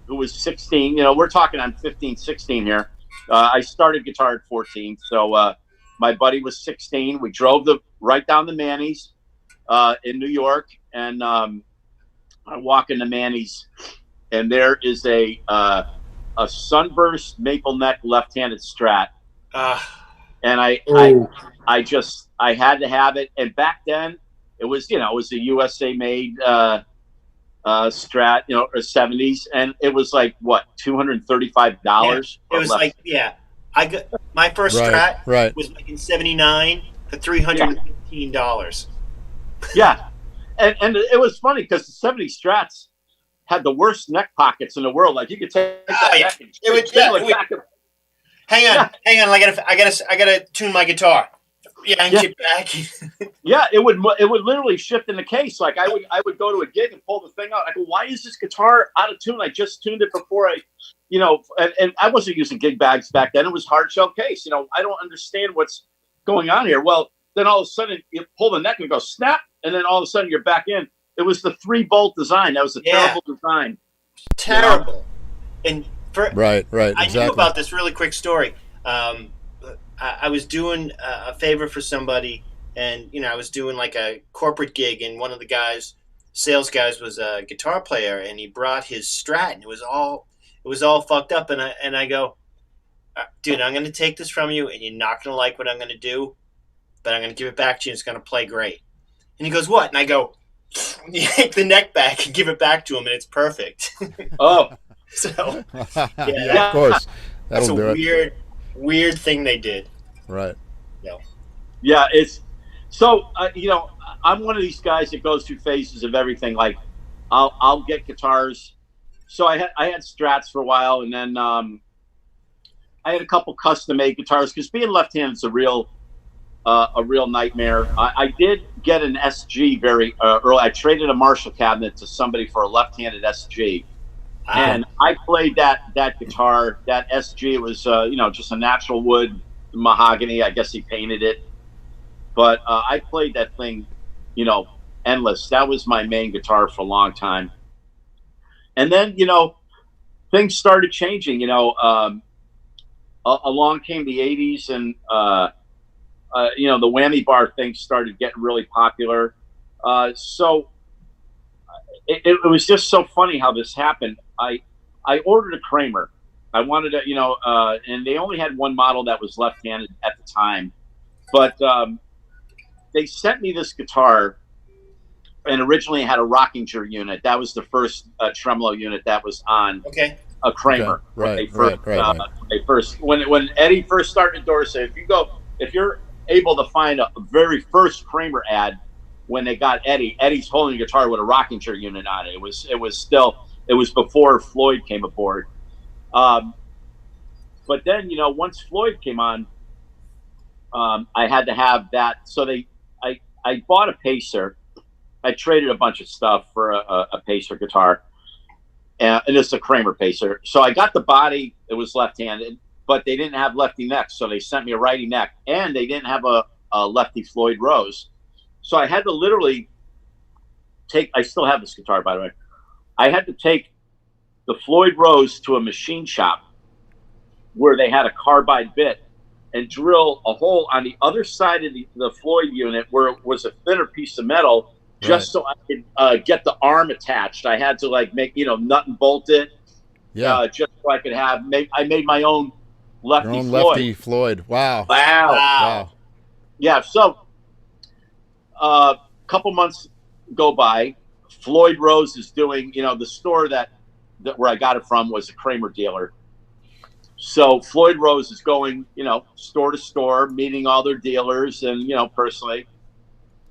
who was 16. You know, we're talking, I'm 15, 16 here. I started guitar at 14. So my buddy was 16. We drove right down the Manny's in New York. And I walk into Manny's, and there is a sunburst maple neck left-handed Strat. And I had to have it. And back then it was, you know, it was a USA made Strat, you know, or 70s. And it was like, what, $235? It was like, I got my first Strat was like in 79 for $315. Yeah. And it was funny because the 70 Strats had the worst neck pockets in the world. Like, you could take that neck and Hang on. I gotta tune my guitar. Get back. Yeah, it would literally shift in the case. Like, I would go to a gig and pull the thing out. I go, why is this guitar out of tune? I just tuned it before I, you know, and I wasn't using gig bags back then. It was hard shell case. You know, I don't understand what's going on here. Well, then all of a sudden you pull the neck and go snap, and then all of a sudden you're back in. It was the 3-bolt design. That was a terrible design. Terrible. You know? And right. I knew about this really quick story. I was doing a favor for somebody, and you know, I was doing like a corporate gig, and one of the sales guys was a guitar player, and he brought his Strat, and it was all fucked up, and I go, dude, I'm going to take this from you, and you're not going to like what I'm going to do, but I'm going to give it back to you, and it's going to play great. And he goes, what? And I go, you take the neck back and give it back to him, and it's perfect. Oh. So, yeah, of course. That's a weird thing they did. Right. Yeah, it's so you know, I'm one of these guys that goes through phases of everything. Like, I'll get guitars. So I had Strats for a while, and then I had a couple custom made guitars, because being left-handed is a real a real nightmare. I did get an SG very early. I traded a Marshall cabinet to somebody for a left-handed SG, and I played that guitar, that SG. It was just a natural wood mahogany. I guess he painted it, but I played that thing, endless. That was my main guitar for a long time, and then things started changing. Along came the '80s, and the whammy bar thing started getting really popular. So it was just so funny how this happened. I ordered a Kramer. I wanted to, and they only had one model that was left-handed at the time, but they sent me this guitar, and originally it had a Rockinger unit. That was the first tremolo unit that was on a Kramer. Okay. Right. When Eddie first started endorsing, if you're able to find a very first Kramer ad when they got Eddie's holding a guitar with a Rockinger unit on it. It was before Floyd came aboard. But then, once Floyd came on, I had to have that. So I bought a Pacer. I traded a bunch of stuff for a Pacer guitar, and it's a Kramer Pacer. So I got the body. It was left-handed, but they didn't have lefty neck. So they sent me a righty neck, and they didn't have a lefty Floyd Rose. So I had to literally I still have this guitar, by the way. I had to take the Floyd Rose to a machine shop where they had a carbide bit and drill a hole on the other side of the Floyd unit where it was a thinner piece of metal, just so I could get the arm attached. I had to make, nut and bolt it. Yeah. Just so I could I made my own lefty Floyd. Wow. Yeah. So a couple months go by. Floyd Rose is doing, the store that where I got it from was a Kramer dealer. So Floyd Rose is going, store to store, meeting all their dealers and, personally.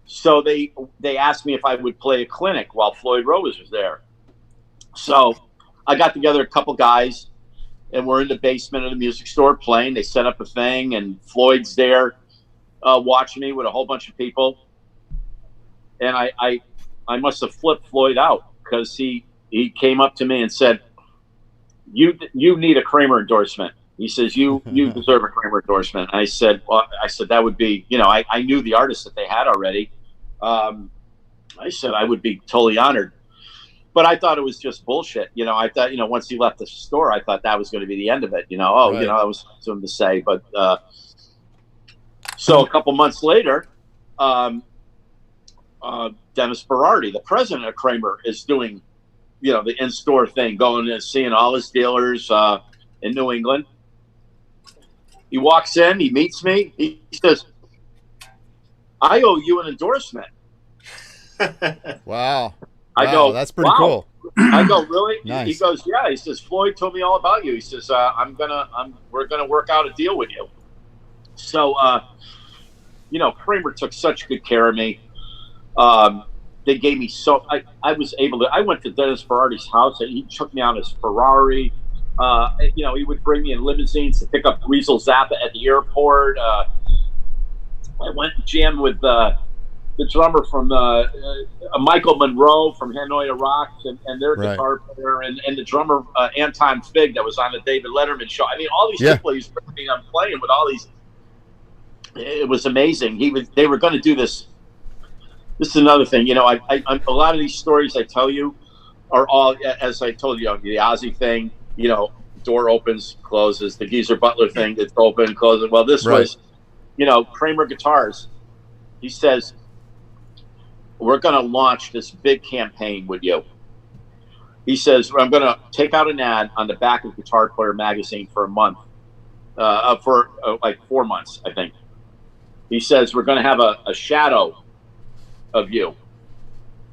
So they asked me if I would play a clinic while Floyd Rose was there. So I got together a couple guys, and we're in the basement of the music store playing. They set up a thing, and Floyd's there watching me with a whole bunch of people. And I must have flipped Floyd out because he came up to me and said, you need a Kramer endorsement. He says, you deserve a Kramer endorsement. And I said, that would be, I knew the artist that they had already. I said, I would be totally honored. But I thought it was just bullshit. I thought, once he left the store, I thought that was going to be the end of it. That was something to say. But so a couple months later, Dennis Berardi, the president of Kramer, is doing, the in-store thing, going and seeing all his dealers in New England. He walks in, he meets me. He says, I owe you an endorsement. Wow. I go, that's pretty cool. I go, really? Nice. He goes, yeah. He says, Floyd told me all about you. He says, we're gonna work out a deal with you. So, Kramer took such good care of me. They gave me I was able to. I went to Dennis Berardi's house, and he took me on his Ferrari. He would bring me in limousines to pick up Weasel Zappa at the airport. I went and jammed with the drummer from Michael Monroe from Hanoi Rocks and their guitar player, and the drummer Anton Fig that was on the David Letterman show. I mean, all these people he's bringing me. I'm playing with all these. It was amazing. They were going to do this. This is another thing. A lot of these stories I tell you are all, as I told you, the Ozzy thing. Door opens, closes. The Geezer Butler thing, it's open, closes. Well, this was, Kramer Guitars. He says, we're going to launch this big campaign with you. He says, I'm going to take out an ad on the back of Guitar Player magazine for a month, for 4 months, I think. He says, we're going to have a shadow of you.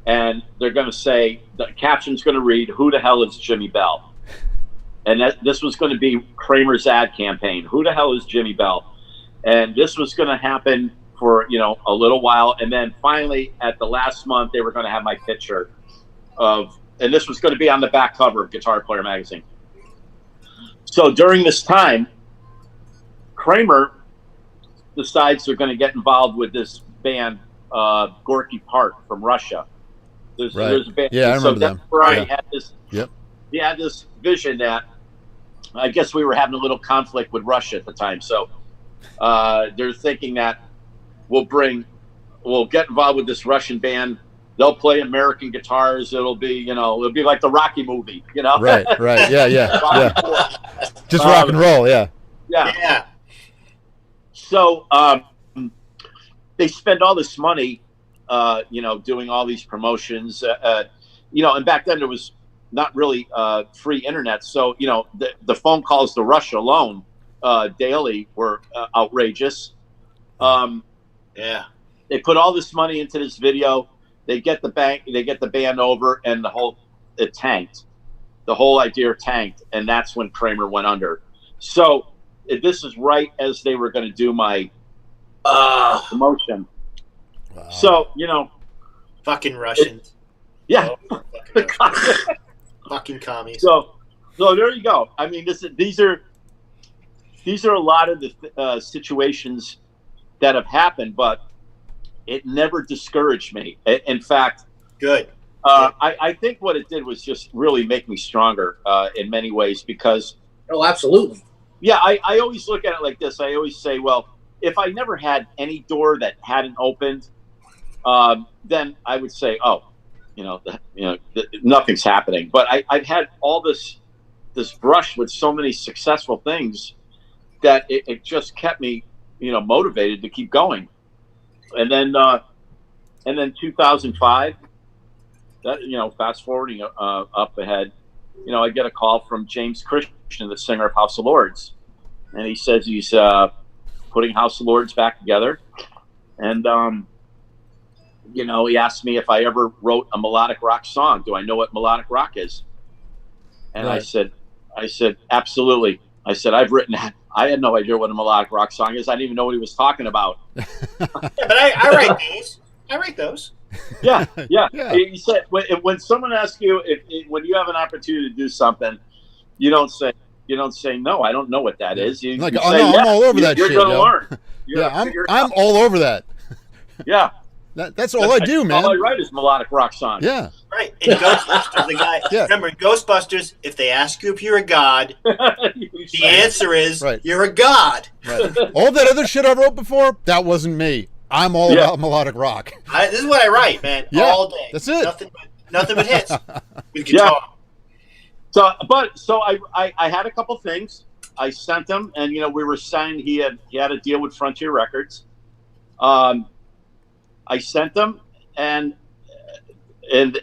And they're going to say, the caption's going to read, who the hell is Jimi Bell? And this was going to be Kramer's ad campaign. Who the hell is Jimi Bell? And this was going to happen for, a little while. And then finally, at the last month, they were going to have my picture and this was going to be on the back cover of Guitar Player magazine. So during this time, Kramer decides they're going to get involved with this band, Gorky Park from Russia. There's a band. Yeah, I remember them. Had this. Yep. He had this vision that I guess we were having a little conflict with Russia at the time. So they're thinking that we'll get involved with this Russian band. They'll play American guitars. It'll be like the Rocky movie, Right. Yeah. Just rock and roll. Yeah. So they spend all this money, doing all these promotions, and back then there was not really free internet. So, the phone calls to Russia alone daily were outrageous. They put all this money into this video. They get the band over, and it tanked. The whole idea tanked, and that's when Kramer went under. So this is right as they were going to do my promotion. Wow. So fucking Russians. Fucking commies. So there you go. I mean, these are a lot of the situations that have happened, but it never discouraged me. In fact, good. I think what it did was just really make me stronger in many ways because. Oh, absolutely. Yeah, I always look at it like this. I always say, well, if I never had any door that hadn't opened, then I would say, nothing's happening. But I've had all this brush with so many successful things that it just kept me, motivated to keep going. And then 2005, that fast forwarding up ahead, I get a call from James Christian, the singer of House of Lords, and he says he's putting House of Lords back together, and he asked me if I ever wrote a melodic rock song. Do I know what melodic rock is? And right. I said absolutely. I said I've written that. I had no idea what a melodic rock song is. I didn't even know what he was talking about. But I write those. I write those. Yeah. He said when someone asks you when you have an opportunity to do something, you don't say no. I don't know what that is. You say, I'm all over that shit. You're gonna learn. I'm all over that. Yeah. That's all I do, man. All I write is melodic rock songs. Yeah. Right. In Ghostbusters, the guy. Yeah. Remember, in Ghostbusters, if they ask you if you're a god, the answer is you're a god. Right. All that other shit I wrote before, that wasn't me. I'm all about melodic rock. This is what I write, man. Yeah, all day. That's it. Nothing but hits with guitar. So I had a couple things. I sent him, and we were signed. He had a deal with Frontier Records. I sent them, and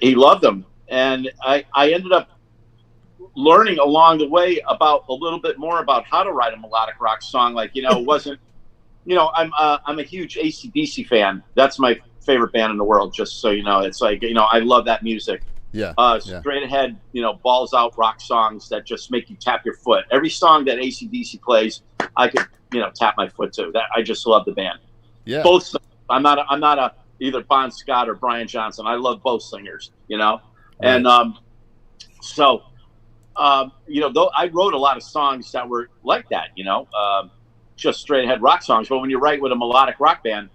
he loved them. And I ended up learning along the way about a little bit more about how to write a melodic rock song. Like, it wasn't, I'm a huge AC/DC fan. That's my favorite band in the world, just so you know. It's like, I love that music. Yeah. Straight ahead, balls out rock songs that just make you tap your foot. Every song that AC/DC plays, I could, tap my foot to. That I just love the band. Yeah. Both. I'm not a either Bon Scott or Brian Johnson. I love both singers, and though I wrote a lot of songs that were like that, just straight ahead rock songs. But when you write with a melodic rock band,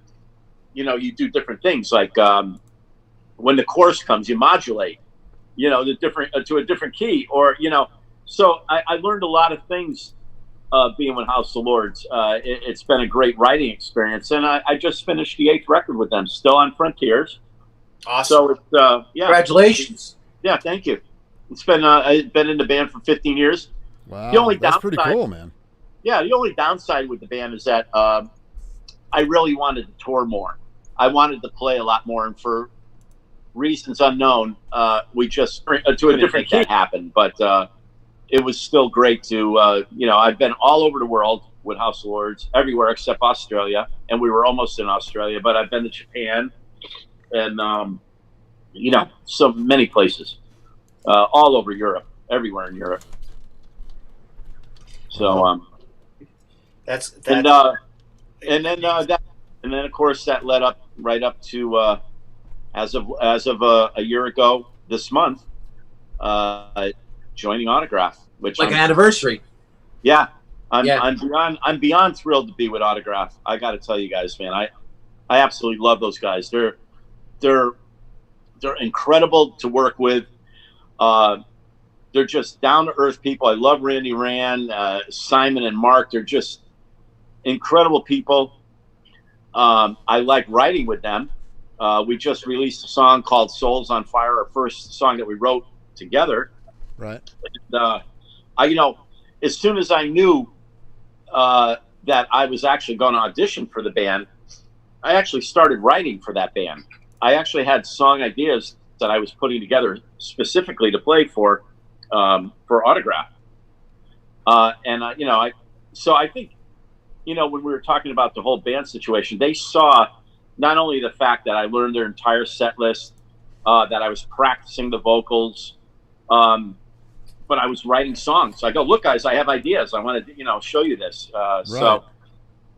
you do different things. Like when the chorus comes, you modulate, the different to a different key, or So I learned a lot of things. Being with House of Lords, it's been a great writing experience, and I just finished the 8th record with them, still on Frontiers. Awesome! So it's congratulations. Yeah, thank you. It's been I've been in the band for 15 years. Wow, the only that's downside, pretty cool, man. Yeah, the only downside with the band is that I really wanted to tour more. I wanted to play a lot more, and for reasons unknown, we just to a different key happened, but. It was still great to, I've been all over the world with House of Lords, everywhere except Australia, and we were almost in Australia, but I've been to Japan and, so many places, all over Europe, everywhere in Europe. So, and then of course that led up right up to, as of a year ago this month, joining Autograph, which an anniversary. Yeah, I'm beyond thrilled to be with Autograph. I got to tell you guys, man, I absolutely love those guys. They're incredible to work with. They're just down to earth people. I love Randy Rand, Simon and Mark. They're just incredible people. I like writing with them. We just released a song called Souls on Fire, our first song that we wrote together. Right. And, as soon as I knew that I was actually going to audition for the band, I actually started writing for that band. I actually had song ideas that I was putting together specifically to play for Autograph. So I think, when we were talking about the whole band situation, they saw not only the fact that I learned their entire set list, that I was practicing the vocals, but I was writing songs. So I go, look, guys, I have ideas. I want to, show you this. Right. So,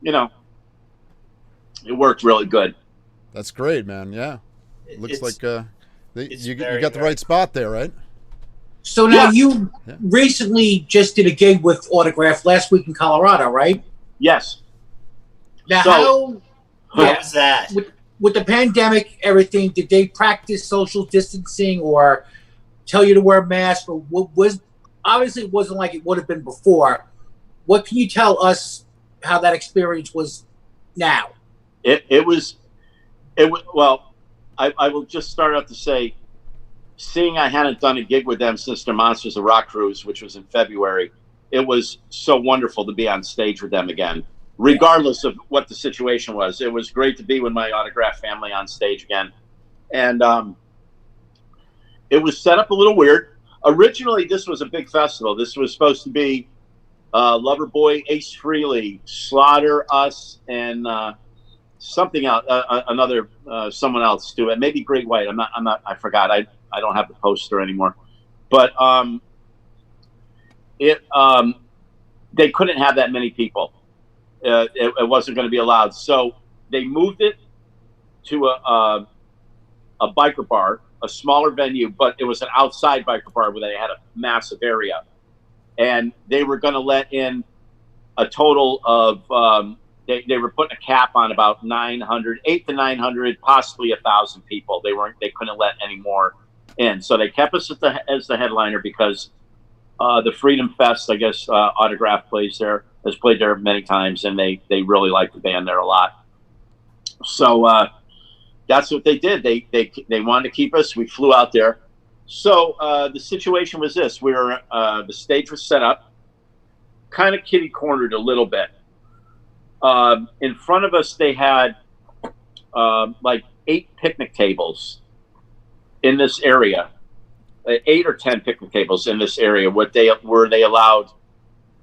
it worked really good. That's great, man. Yeah. Looks like you got the right spot there, right? So now you recently just did a gig with Autograph last week in Colorado, right? Yes. Now, how was that? With the pandemic, everything, did they practice social distancing or tell you to wear a mask? Or obviously it wasn't like it would have been before. What can you tell us how that experience was now? It was well, I will just start out to say, seeing I hadn't done a gig with them since their Monsters of Rock cruise, which was in February, it was so wonderful to be on stage with them again, regardless of what the situation was. It was great to be with my Autograph family on stage again. And it was set up a little weird. Originally, this was a big festival. This was supposed to be Loverboy, Ace Frehley, Slaughter, us, and something else, someone else too, and maybe Great White. I forgot. I don't have the poster anymore, but they couldn't have that many people. It wasn't going to be allowed, so they moved it to a biker bar, a smaller venue, but it was an outside biker bar where they had a massive area, and they were going to let in a total of they were putting a cap on about 8 to 900, possibly 1,000 people. They couldn't let any more in, so they kept us as the headliner because the Freedom Fest, I guess, Autograph has played there many times, and they really like the band there a lot. So that's what they did. They wanted to keep us. We flew out there. So the situation was this: the stage was set up, kind of kitty cornered a little bit. In front of us, they had like 8 picnic tables in this area, 8 or 10 picnic tables in this area. Where they allowed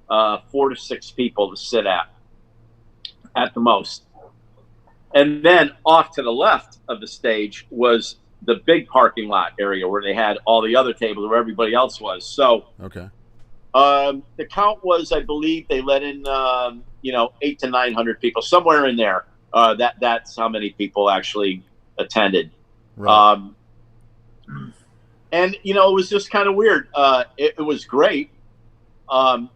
4 to 6 people to sit at the most. And then off to the left of the stage was the big parking lot area where they had all the other tables where everybody else was. So okay. The count was, I believe, they let in 8 to 900 people, somewhere in there. That's how many people actually attended. Right. And it was just kind of weird. It was great. I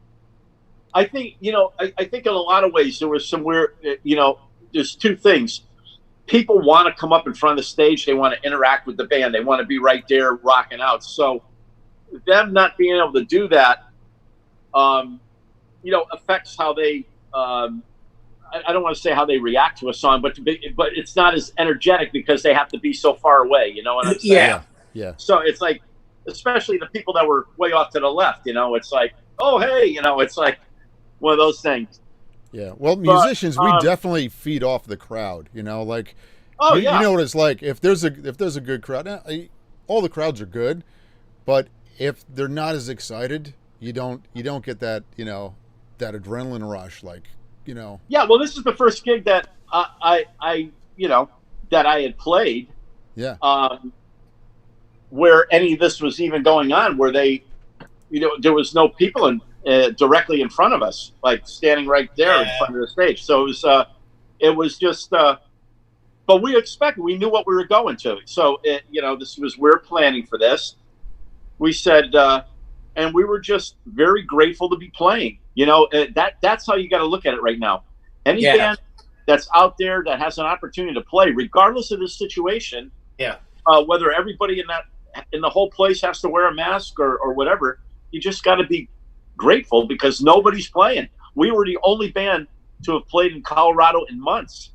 think I think in a lot of ways there was some weird. There's 2 things. People want to come up in front of the stage. They want to interact with the band. They want to be right there rocking out. So them not being able to do that, affects how they. I don't want to say how they react to a song, but it's not as energetic because they have to be so far away. You know what I'm saying? Yeah. So it's like, especially the people that were way off to the left. It's like, oh hey, it's like one of those things. Yeah. Well, musicians, we definitely feed off the crowd. You know what it's like. If there's a good crowd, all the crowds are good, but if they're not as excited, you don't get that that adrenaline rush, Yeah. Well, this is the first gig that I that I had played. Yeah. Where any of this was even going on, where they, there was no people directly in front of us, like standing right there in front of the stage. So it was just, but we knew what we were going to. So we're planning for this. We said, and we were just very grateful to be playing. That's how you got to look at it right now. Any band that's out there that has an opportunity to play, regardless of the situation, whether everybody in the whole place has to wear a mask or whatever, you just got to be grateful because nobody's playing. We were the only band to have played in Colorado in months.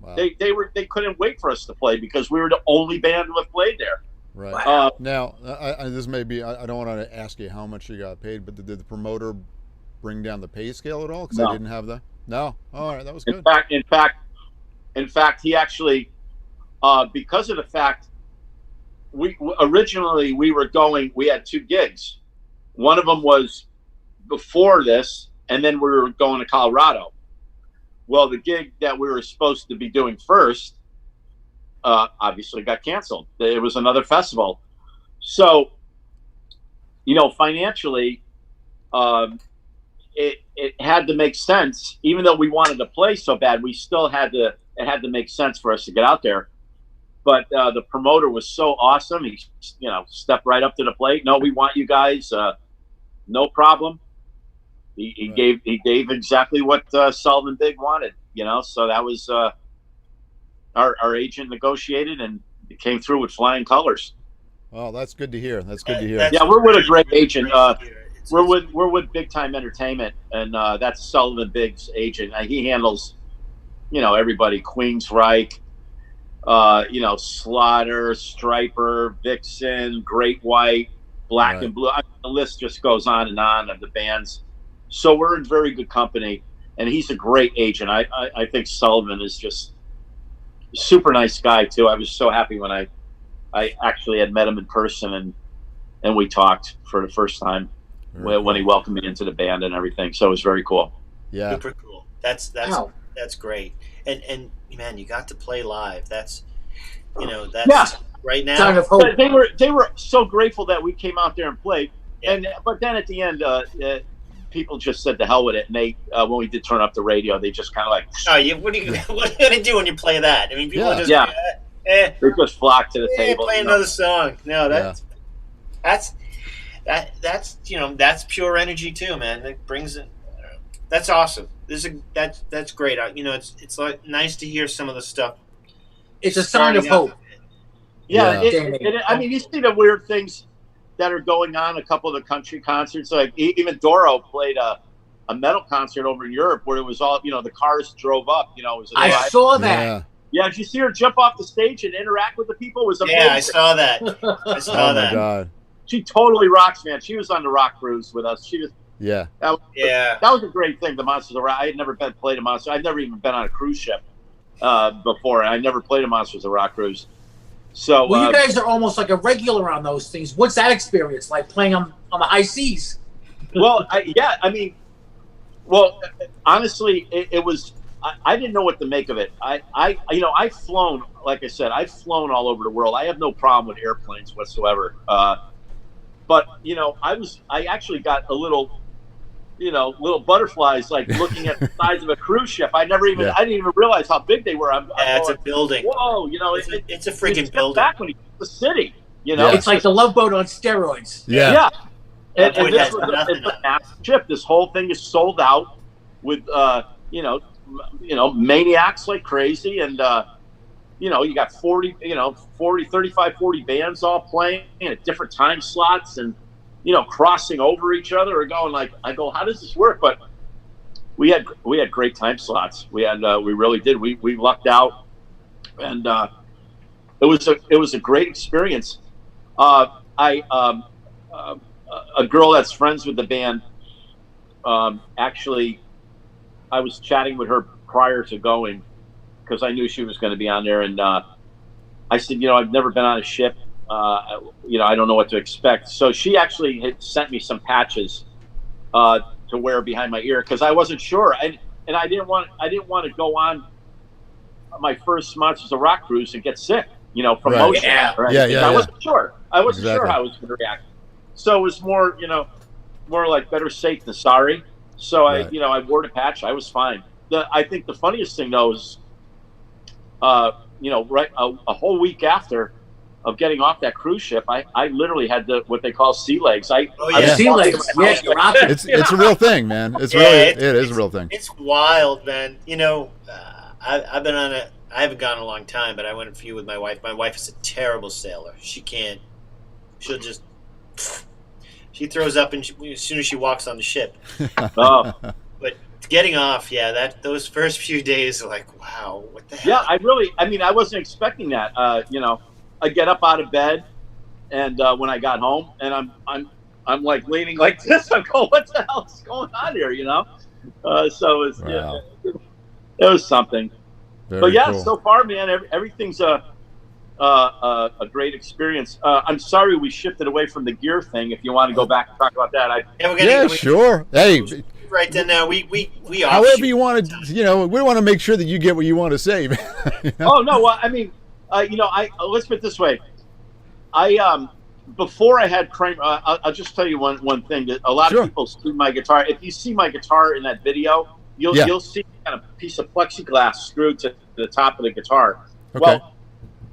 Wow. They couldn't wait for us to play because we were the only band to have played there. Right. Now, this may be, I don't want to ask you how much you got paid, but did the promoter bring down the pay scale at all? Because I didn't have that. No. All right, that was good. In fact, he actually, because of the fact we originally we had 2 gigs. One of them was before this, and then we were going to Colorado. Well, the gig that we were supposed to be doing first, obviously got canceled. It was another festival. So, financially, it had to make sense. Even though we wanted to play so bad, it had to make sense for us to get out there. But the promoter was so awesome. He, stepped right up to the plate. No, we want you guys. No problem. He gave exactly what Sullivan Big wanted, So that was our agent negotiated and it came through with flying colors. Oh, that's good to hear. Yeah, we're with a great agent. We're with Big Time Entertainment, and that's Sullivan Big's agent. He handles, everybody. Queensryche, Slaughter, Striper, Vixen, Great White, Black and Blue. The list just goes on and on of the bands. So we're in very good company, and he's a great agent. I think Sullivan is just a super nice guy too. I was so happy when I actually had met him in person and we talked for the first time when he welcomed me into the band and everything. So it was very cool. Yeah, super cool. That's great. And man, you got to play live. That's right now. They were so grateful that we came out there and played. Yeah. But then at the end, people just said to hell with it, and they when we did turn up the radio, they just kind of like, what are you gonna do when you play that? I mean, people just they just flock to the table. Play another song. No, that's pure energy too, man. That brings it. That's awesome. That's great. It's like nice to hear some of the stuff. It's a sign of hope. Yeah, I mean, you see the weird things that are going on. A couple of the country concerts, like even Doro played a metal concert over in Europe where it was all, the cars drove up. It was I saw that. Yeah, did you see her jump off the stage and interact with the people? It was amazing. Yeah, I saw that. Oh my God. She totally rocks, man. She was on the rock cruise with us. That was a great thing. The Monsters of Rock. I had never played a Monster. I'd never even been on a cruise ship before. I never played a Monsters of Rock cruise. So you guys are almost like a regular on those things. What's that experience like playing on the high seas? Well, honestly, it was. I didn't know what to make of it. I've flown, like I said, I've flown all over the world. I have no problem with airplanes whatsoever. But I actually got a little butterflies, like looking at the size of a cruise ship. I didn't even realize how big they were. It's a building. Whoa, it's a freaking building. Back when you hit the city, it's like the Love Boat on steroids. Yeah. And this was a massive ship. This whole thing is sold out with maniacs like crazy, and you got 35, 40 bands all playing at different time slots and crossing over each other or going like, I go, how does this work? But we had great time slots. We really did. We lucked out, and it was a great experience. A girl that's friends with the band, actually, I was chatting with her prior to going because I knew she was going to be on there, and I said, I've never been on a ship. I don't know what to expect. So she actually had sent me some patches to wear behind my ear because I wasn't sure, and I didn't want to go on my first Monsters of Rock cruise and get sick, from motion. Right? I wasn't sure. I wasn't sure how I was going to react. So it was more like better safe than sorry. So I wore the patch. I was fine. I think the funniest thing though is, a whole week after, getting off that cruise ship, I literally had what they call sea legs. I sea legs. Yeah, you're rocking. It's a real thing, man. It is a real thing. It's wild, man. You know, I've been on a. I haven't gone a long time, but I went a few with my wife. My wife is a terrible sailor. She can't. She'll just. She throws up as soon as she walks on the ship. Oh. But getting off, those first few days are like, wow, what the hell? Yeah, I wasn't expecting that. I get up out of bed, and when I got home, and I'm like leaning like this. I'm going, what the hell is going on here? So it was something. Very but cool. So far, man, everything's a great experience. I'm sorry we shifted away from the gear thing. If you want to go back and talk about that, sure. Hey, right then, we however you want to, we want to make sure that you get what you want to say. Oh no, well, I mean, let's put it this way. Before I had Kramer, I'll just tell you one thing. That a lot of people see my guitar. If you see my guitar in that video, you'll see kind of a piece of plexiglass screwed to the top of the guitar. Okay. Well,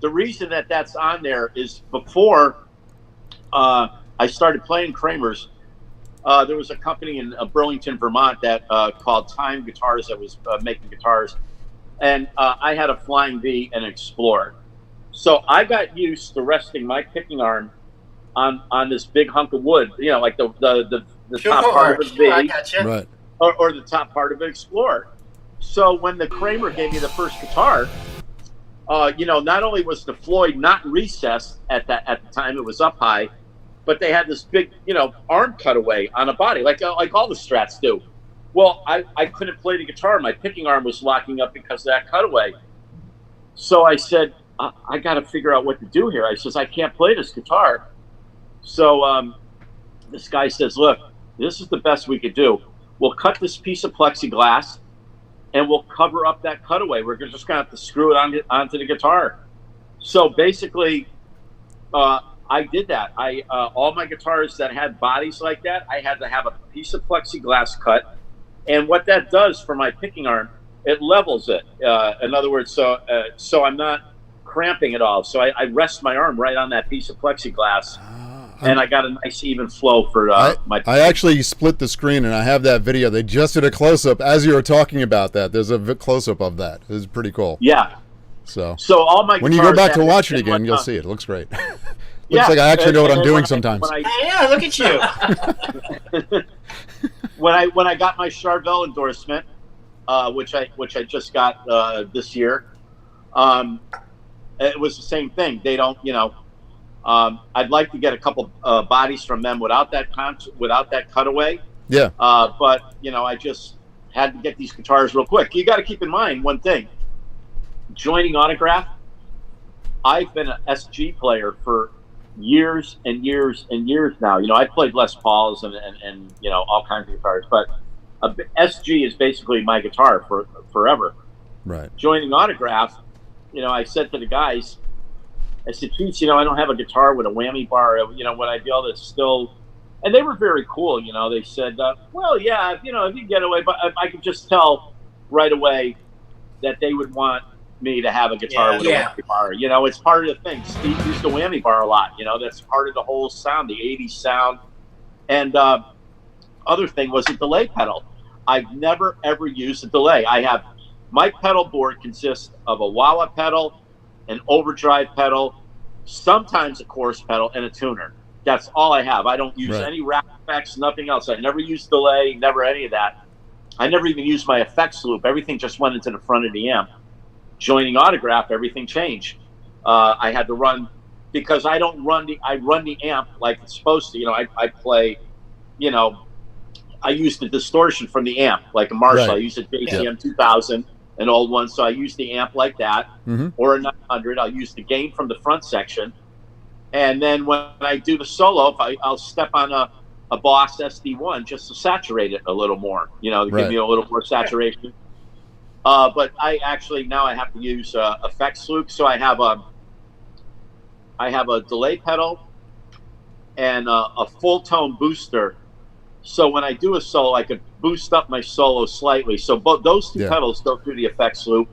the reason that's on there is before I started playing Kramer's, there was a company in Burlington, Vermont that called Time Guitars that was making guitars. And I had a Flying V and an Explorer. So I got used to resting my picking arm on this big hunk of wood, like the top part of a V, I gotcha. Right. or the top part of an Explorer. So when the Kramer gave me the first guitar, not only was the Floyd not recessed at the time, it was up high, but they had this big, arm cutaway on a body, like all the Strats do. Well, I couldn't play the guitar. My picking arm was locking up because of that cutaway. So I said, I got to figure out what to do here. I says, I can't play this guitar. So this guy says, look, this is the best we could do. We'll cut this piece of plexiglass and we'll cover up that cutaway. We're just going to have to screw it onto the guitar. So basically, I did that. All my guitars that had bodies like that, I had to have a piece of plexiglass cut. And what that does for my picking arm, it levels it. In other words, so I'm not cramping at all. So I rest my arm right on that piece of plexiglass. And I got a nice even flow for my. I actually split the screen, and I have that video. They just did a close-up as you were talking about that. There's a close-up of that. It's pretty cool. Yeah. So all my when you go back to watch it again, you'll see it. It looks great. Looks like I actually know what I'm doing sometimes. Yeah, look at you. when I got my Charvel endorsement, which I just got this year, it was the same thing. They don't, I'd like to get a couple bodies from them without that cutaway. Yeah. But I just had to get these guitars real quick. You got to keep in mind one thing. Joining Autograph, I've been an SG player for years and years and years now. I played Les Pauls and all kinds of guitars, but SG is basically my guitar for forever. Right. Joining Autograph, I said to the guys, I said, geez, I don't have a guitar with a whammy bar. Would I be able to still? And they were very cool. They said, well, yeah, if you get away, but I could just tell right away that they would want me to have a guitar with a whammy bar. It's part of the thing. Steve used the whammy bar a lot. That's part of the whole sound, the 80s sound. And other thing was a delay pedal. I've never, ever used a delay. My pedal board consists of a wah-wah pedal, an overdrive pedal, sometimes a chorus pedal, and a tuner. That's all I have. I don't use any rack effects, nothing else. I never used delay, never any of that. I never even used my effects loop. Everything just went into the front of the amp. Joining Autograph, everything changed. I had to run, because I run the amp like it's supposed to. I play, I use the distortion from the amp, like a Marshall. I use a JCM 2000. An old one, so I use the amp like that, or a 900. I'll use the gain from the front section, and then when I do the solo, I'll step on a Boss SD1 just to saturate it a little more, to give me a little more saturation. But I actually now I have to use effects loop, so I have a delay pedal and a full tone booster. So when I do a solo, I could boost up my solo slightly. So both those two pedals go through the effects loop,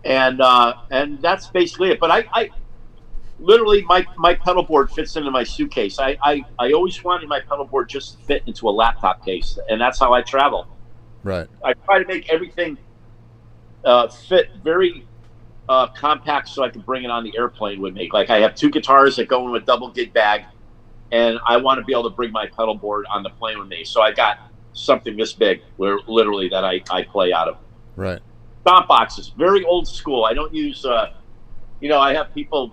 and that's basically it. But literally my pedal board fits into my suitcase. I always wanted my pedal board just to fit into a laptop case, and that's how I travel. Right. I try to make everything fit very compact so I can bring it on the airplane with me. Like I have 2 guitars that go in a double gig bag, and I want to be able to bring my pedal board on the plane with me. So I got something this big, where literally that I play out of. Right. Stomp boxes, very old school. I don't use. I have people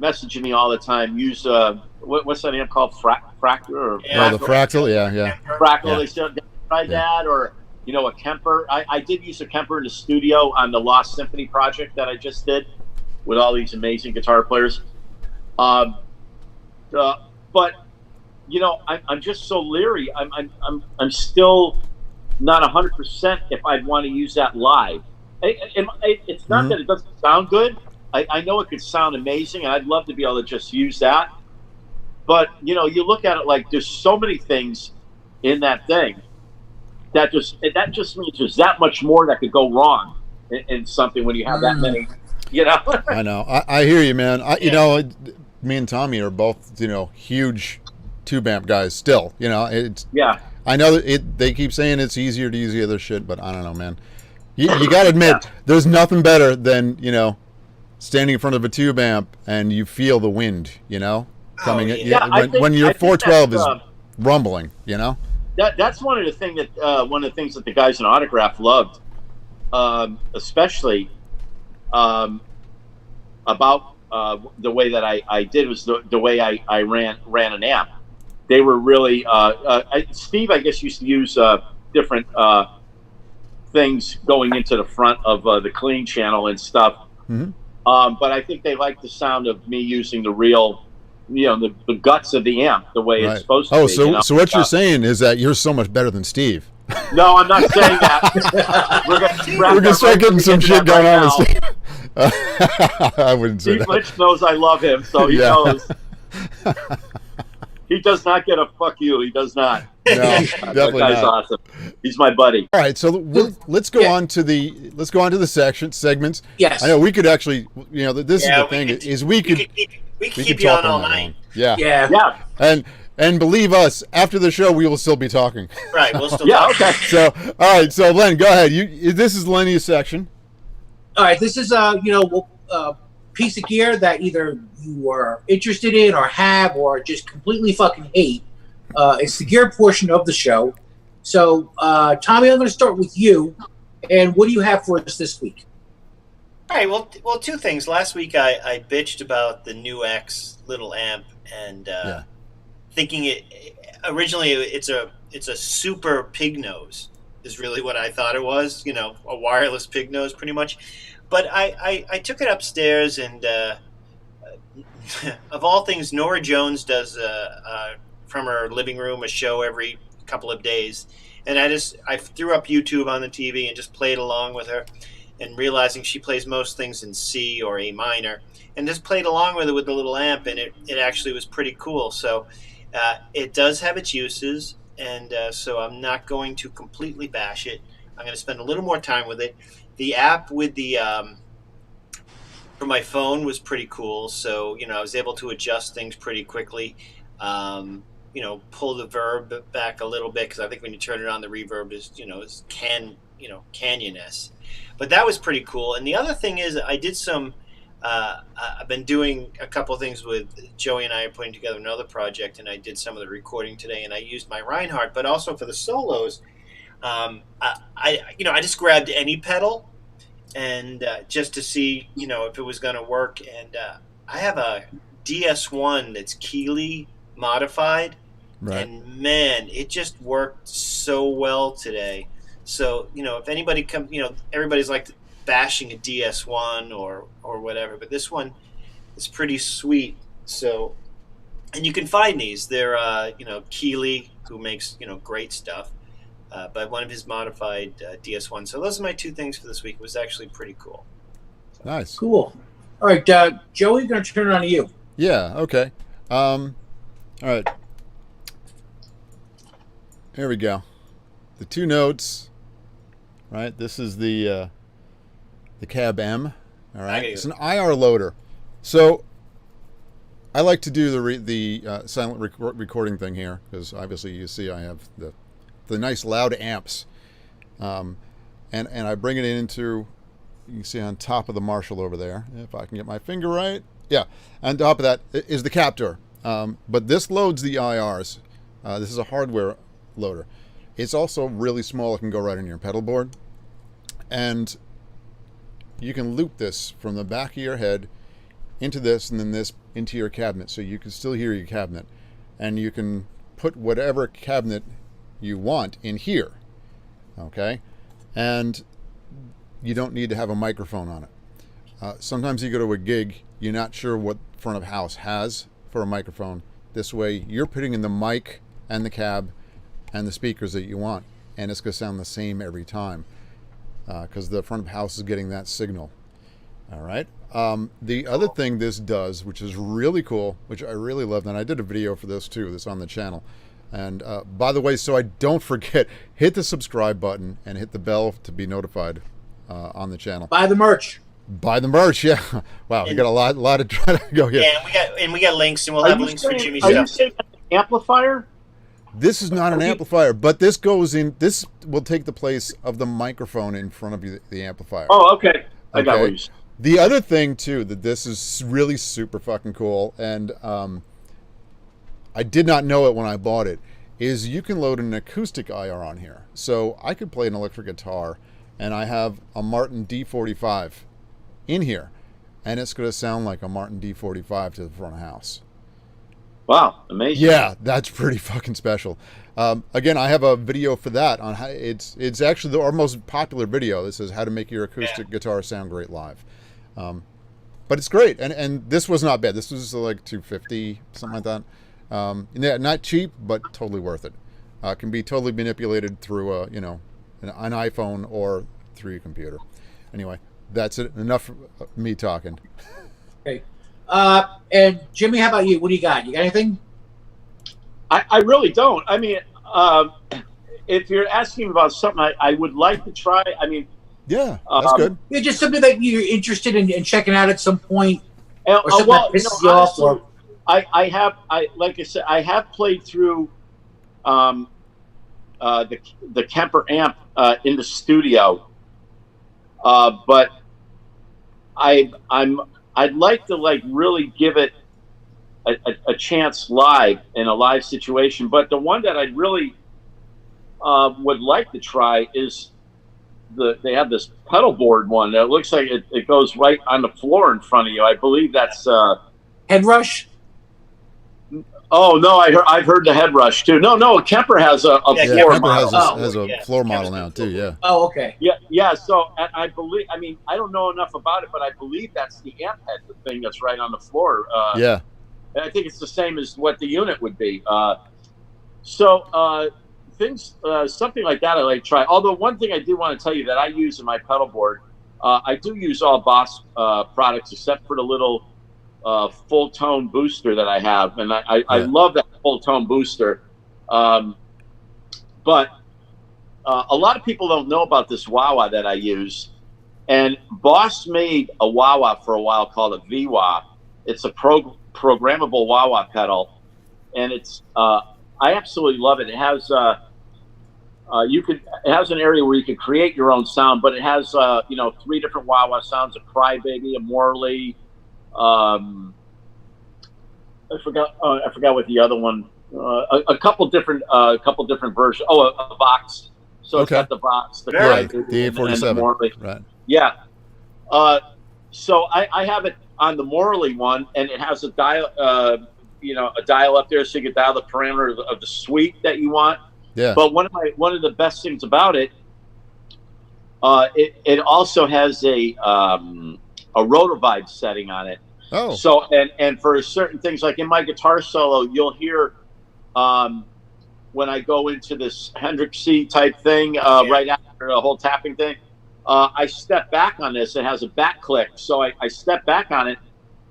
messaging me all the time. Use what's that amp called? Fractal or the Fractal. Yeah. Fractal. Yeah. They said try that, or a Kemper. I did use a Kemper in the studio on the Lost Symphony project that I just did with all these amazing guitar players. But I'm just so leery. I'm still not 100% if I'd want to use that live. It's not that it doesn't sound good. I know it could sound amazing, and I'd love to be able to just use that. But you look at it like there's so many things in that thing that just means there's that much more that could go wrong in something when you have that many. I know. I hear you, man. Me and Tommy are both huge tube amp guys still. I know that they keep saying it's easier to use the other shit, but I don't know, man. You got to admit, there's nothing better than standing in front of a tube amp and you feel the wind, coming in. When your 412 is rumbling, That's one of the things that the guys in Autograph loved, especially about the way that I did was the way I ran an amp. They were really Steve, I guess, used to use different things going into the front of the clean channel and stuff. Mm-hmm. But I think they like the sound of me using the real, the guts of the amp, the way it's supposed to be. So what you're saying is that you're so much better than Steve. No, I'm not saying that. We're gonna start getting some shit going on with Steve. I wouldn't say Steve that. Lynch knows I love him, so he knows. He does not get a fuck you. He does not. No, definitely that guy's not. awesome. He's my buddy. All right, so let's go on to the segments. Yes. I know we could actually, this is the thing is we could keep you talk on all that night. long. Yeah. And believe us, after the show we will still be talking. Right, we'll still talk. Okay. So all right, so Len, go ahead. This is Lenny's section. All right, this is piece of gear that either you are interested in or have or just completely fucking hate. It's the gear portion of the show. So, Tommy, I'm going to start with you. And what do you have for us this week? All right. Well, 2 things. Last week I bitched about the new X little amp and thinking originally it's a super pig nose is really what I thought it was. A wireless pig nose, pretty much. But I took it upstairs and of all things, Nora Jones does from her living room a show every couple of days, and I threw up YouTube on the TV and just played along with her, and realizing she plays most things in C or A minor, and just played along with it with the little amp, and it actually was pretty cool. So it does have its uses, and so I'm not going to completely bash it. I'm going to spend a little more time with it. The app with the for my phone was pretty cool, so I was able to adjust things pretty quickly. Pull the verb back a little bit because I think when you turn it on, the reverb is canyon-esque. But that was pretty cool. And the other thing is, I did some. I've been doing a couple of things with Joey and I are putting together another project, and I did some of the recording today, and I used my Reinhardt, but also for the solos. I just grabbed any pedal and just to see if it was going to work, and I have a DS1 that's Keeley modified, and man, it just worked so well today. So if anybody comes, everybody's like bashing a DS1 or whatever, but this one is pretty sweet. So, and you can find these. They're Keeley, who makes great stuff. But one of his modified DS1. So those are my 2 things for this week. It was actually pretty cool. Nice. Cool. All right, Joey, going to turn it on to you. Yeah, okay. All right. Here we go. The 2 notes. Right, this is the Cab M. All right, it's an IR loader. So I like to do the silent recording thing here because obviously you see I have the nice loud amps, and I bring it into, you can see on top of the Marshall over there, if I can get my finger right. Yeah, on top of that is the captor. But this loads the IRs. This is a hardware loader. It's also really small. It can go right in your pedal board. And you can loop this from the back of your head into this and then this into your cabinet, so you can still hear your cabinet. And you can put whatever cabinet you want in here. Okay? And you don't need to have a microphone on it. Sometimes you go to a gig, you're not sure what front of house has for a microphone. This way you're putting in the mic and the cab and the speakers that you want, and it's going to sound the same every time because the front of house is getting that signal. All right. The other thing this does, which is really cool, which I really loved, and I did a video for this too, that's on the channel. And by the way, so I don't forget, hit the subscribe button and hit the bell to be notified on the channel. Buy the merch. Buy the merch, yeah. Wow, we got a lot of try to go here. Yeah, and we got links, and we'll have links for Jimmy's stuff. Are you stuff. saying amplifier? This is not an amplifier, but this goes in. This will take the place of the microphone in front of you, the amplifier. Oh, okay. I got what you said. The other thing too, that this is really super fucking cool, and I did not know it when I bought it, is you can load an acoustic IR on here. So I could play an electric guitar, and I have a Martin D45 in here, and it's going to sound like a Martin D45 to the front of house. Wow, amazing. Yeah, that's pretty fucking special. Again, I have a video for that on how it's actually our most popular video. This is how to make your acoustic guitar sound great live. But it's great, and this was not bad. This was like $250, something like that. Yeah, not cheap, but totally worth it. Can be totally manipulated through an iPhone or through your computer. Anyway, that's it. Enough of me talking. Okay. And Jimmy, how about you? What do you got? You got anything? I really don't. I mean, if you're asking about something I would like to try, I mean, yeah, that's good. Yeah, just something that you're interested in checking out at some point, or something well, that pisses you off. Or like I said, I have played through the Kemper amp in the studio, but I'd like to really give it a chance live in a live situation. But the one that I really would like to try is they have this pedal board one that looks like it goes right on the floor in front of you. I believe that's Head Rush. Oh no, I've heard the Head Rush too. No, Kemper has a floor model. Has a floor model now too. Yeah. Oh, okay. Yeah. So I believe. I mean, I don't know enough about it, but I believe that's the amp head, the thing that's right on the floor. Yeah. I think it's the same as what the unit would be. So things, something like that, I like to try. Although one thing I do want to tell you that I use in my pedal board, I do use all Boss products except for the little full tone booster that I have, and I love that full tone booster. But a lot of people don't know about this wah-wah that I use, and Boss made a wah-wah for a while called a V-wah. It's a programmable wah-wah pedal, and it's I absolutely love it. It has it has an area where you can create your own sound, but it has 3 different wah-wah sounds: a crybaby, a Morley. I forgot what the other one. A couple different versions. Oh, a Vox. So It's got the Vox, the 847. Right. Yeah. So I have it on the Morley one, and it has a dial, a dial up there, so you can dial the parameter of the suite that you want. Yeah. But one of the best things about it, it also has a Rotovibe setting on it. Oh. So and for certain things, like in my guitar solo, you'll hear when I go into this Hendrix C type thing right after the whole tapping thing, I step back on this. It has a back click, so I step back on it,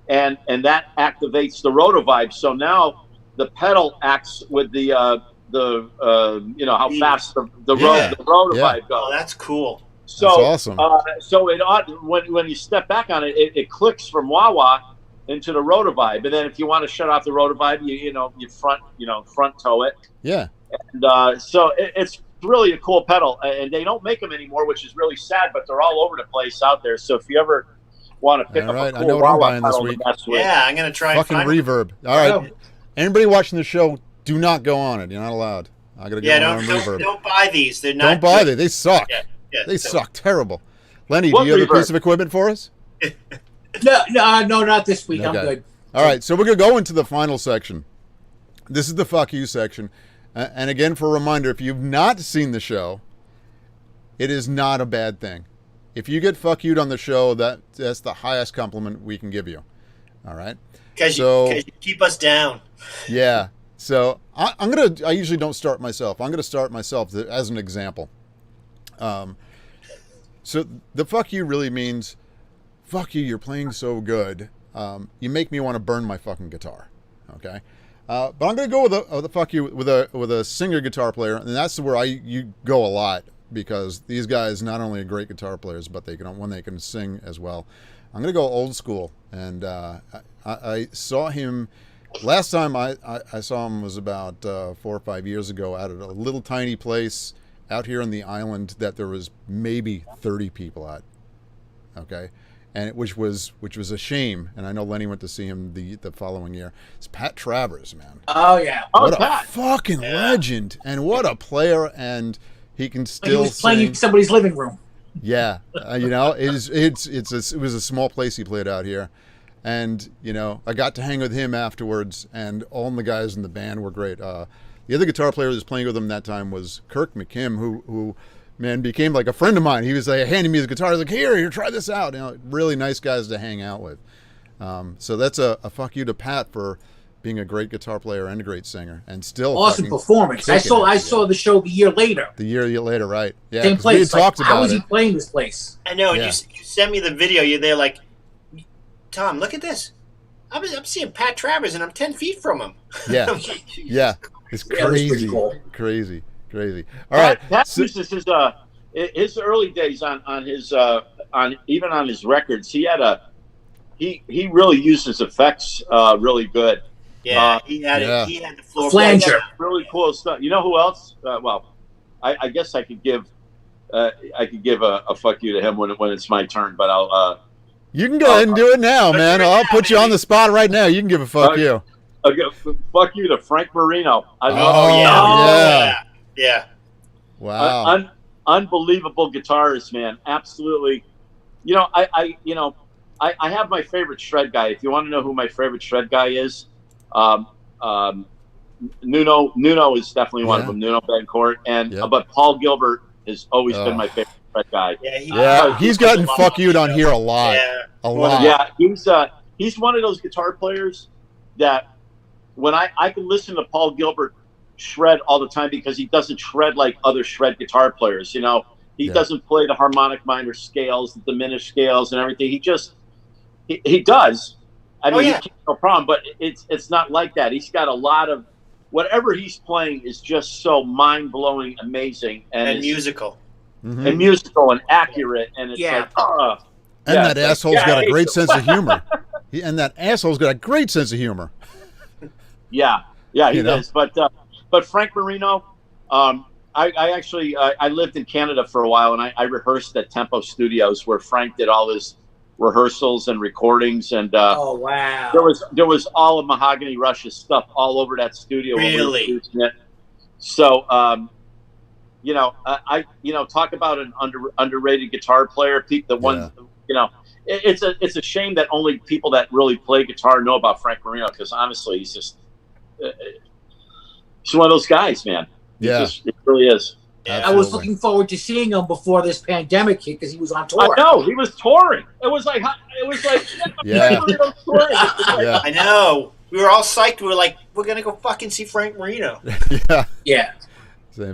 and that activates the Rotovibe. So now the pedal acts with the how fast the Rotovibe goes. Oh, that's cool. So that's awesome. So it when you step back on it, it clicks from wah-wah, into the rotovibe, and then if you want to shut off the rotovibe, you front toe it. Yeah. And so it's really a cool pedal, and they don't make them anymore, which is really sad. But they're all over the place out there. So if you ever want to pick up a cool I know what I'm buying this pedal week. Yeah, I'm gonna try. Fucking Reverb. All right, anybody watching the show, do not go on it. You're not allowed. I gotta get on Reverb. Don't buy these. They're not. Don't buy them. They suck. Yeah, they suck terrible. Lenny, do you have a piece of equipment for us? No, not this week. Okay. I'm good. All right, so we're going to go into the final section. This is the fuck you section. And again, for a reminder, if you've not seen the show, it is not a bad thing. If you get fuck you'd on the show, that's the highest compliment we can give you. All right? Because you keep us down. Yeah. So I usually don't start myself. I'm going to start myself as an example. So the fuck you really means, fuck you, you're playing so good. You make me want to burn my fucking guitar. Okay? But I'm going to go with a fuck you with a singer guitar player, and that's where you go a lot, because these guys not only are great guitar players, but they can sing as well. I'm going to go old school, and I saw him last time I saw him was about 4 or 5 years ago out at a little tiny place out here on the island that there was maybe 30 people at. Okay. And which was a shame. And I know Lenny went to see him the following year. It's Pat Travers, man. Oh yeah, what a fucking legend, and what a player, and he can still. He was playing in somebody's living room. Yeah, it was a small place he played out here, and I got to hang with him afterwards, and all the guys in the band were great. The other guitar player that was playing with him that time was Kirk McKim, who man, became like a friend of mine. He was like handing me the guitar. I was like, here, try this out. Really nice guys to hang out with. So that's a fuck you to Pat for being a great guitar player and a great singer, and still awesome performance. I saw the show the year later. The year later, right? Yeah, same place. We had talked about how was he playing this place? I know. Yeah. You sent me the video. You're there, like, Tom, look at this. I'm seeing Pat Travers, and I'm 10 feet from him. Yeah, yeah. It's crazy, cool. crazy. All right, Pat uses his early days on his records. He had he really used his effects really good. Yeah, he had it. He had the floor flanger. Really cool stuff. You know who else? I guess I could give a fuck you to him when it's my turn, but I'll. You can go ahead and do it now, man. I'll put you on the spot right now. You can give a fuck you. Fuck you to Frank Marino. Yeah. Wow. Unbelievable guitarist, man. Absolutely. I have my favorite shred guy. If you want to know who my favorite shred guy is, Nuno is definitely one of them. Nuno Bencourt, but Paul Gilbert has always been my favorite shred guy. He's gotten fuck you'd on here a lot. A lot. Yeah, he's one of those guitar players that when I can listen to Paul Gilbert shred all the time, because he doesn't shred like other shred guitar players. He doesn't play the harmonic minor scales, the diminished scales, and everything. He just he does. I mean, no problem. But it's not like that. He's got a lot of whatever he's playing is just so mind blowing, amazing, and musical, and musical and accurate. And it's like, that asshole's got a great sense of humor. And that asshole's got a great sense of humor. Yeah, he does. But Frank Marino, I actually lived in Canada for a while, and I rehearsed at Tempo Studios, where Frank did all his rehearsals and recordings. And oh wow, there was all of Mahogany Rush's stuff all over that studio. Really? So talk about an underrated guitar player. It's a shame that only people that really play guitar know about Frank Marino, because honestly, he's just he's one of those guys, man. It really is. Yeah. I was looking forward to seeing him before this pandemic hit, because he was on tour. I know, he was touring. It was like I know. We were all psyched. We were like, we're gonna go fucking see Frank Marino. Yeah.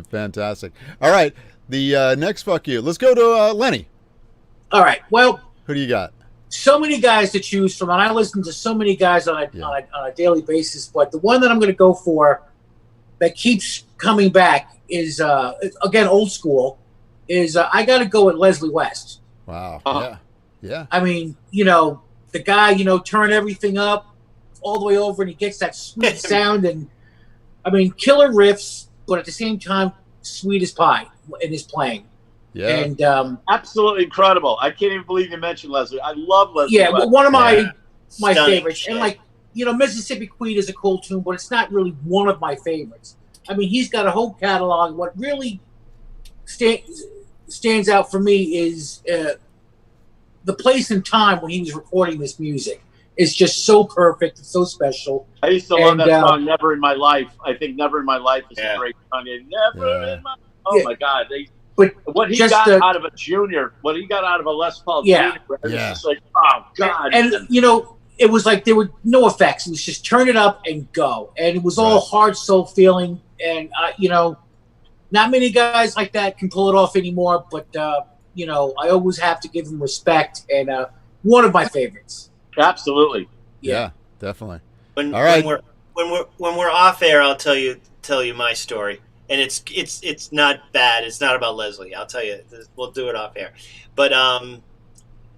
Fantastic. All right, the next fuck you. Let's go to Lenny. All right. Well, who do you got? So many guys to choose from, and I listen to so many guys on a daily basis. But the one that I'm going to go for that keeps coming back is, again, old school, is I got to go with Leslie West. Wow. Uh-huh. Yeah. I mean, the guy, turn everything up all the way over, and he gets that sweet sound, and I mean, killer riffs, but at the same time, sweet as pie in his playing. Yeah, and absolutely incredible. I can't even believe you mentioned Leslie. I love Leslie. Yeah, West. one of my Stunning favorites, shit. and like Mississippi Queen is a cool tune, but it's not really one of my favorites. I mean, he's got a whole catalog. What really stands out for me is the place and time when he was recording this music. It's just so perfect. It's so special. I used to love that song, Never in My Life. I think Never in My Life is a great song. Never in My my God. But what he got out of a junior, what he got out of a Les Paul junior, it's just like, oh, God. And, it was like there were no effects. It was just turn it up and go. And it was all hard soul feeling. And, not many guys like that can pull it off anymore. But, I always have to give him respect. And one of my favorites. Absolutely. Yeah, definitely. When we're off air, I'll tell you my story, and it's not bad. It's not about Leslie. I'll tell you. We'll do it off air. But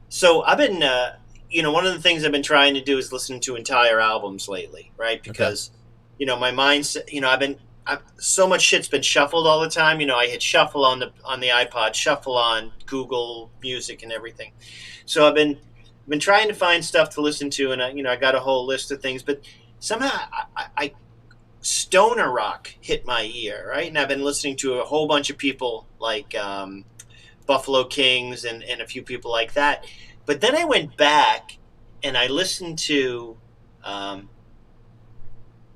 so I've been one of the things I've been trying to do is listen to entire albums lately, right? Because my mindset, so much shit's been shuffled all the time. I hit shuffle on the iPod, shuffle on Google Music and everything. So I've been trying to find stuff to listen to, and I got a whole list of things, but somehow I stoner rock hit my ear, right? And I've been listening to a whole bunch of people like Buffalo Kings and a few people like that. But then I went back and I listened to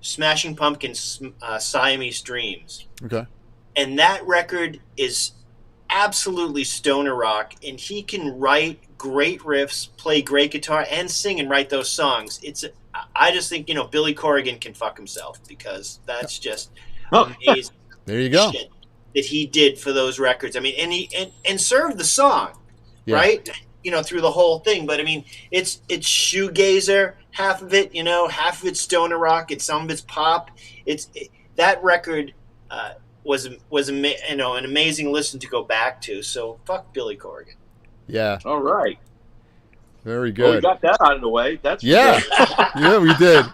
Smashing Pumpkins' Siamese Dreams. Okay. And that record is absolutely stoner rock, and he can write great riffs, play great guitar, and sing and write those songs. I just think Billy Corrigan can fuck himself, because that's just amazing. There you go. Shit that he did for those records. I mean, and served the song, right? Through the whole thing. But I mean, it's shoegazer, half of it, half of it's stoner rock, some of it's pop. That record was an amazing listen to go back to. So fuck Billy Corrigan. Yeah. All right. Very good. Well, we got that out of the way. That's yeah, we did.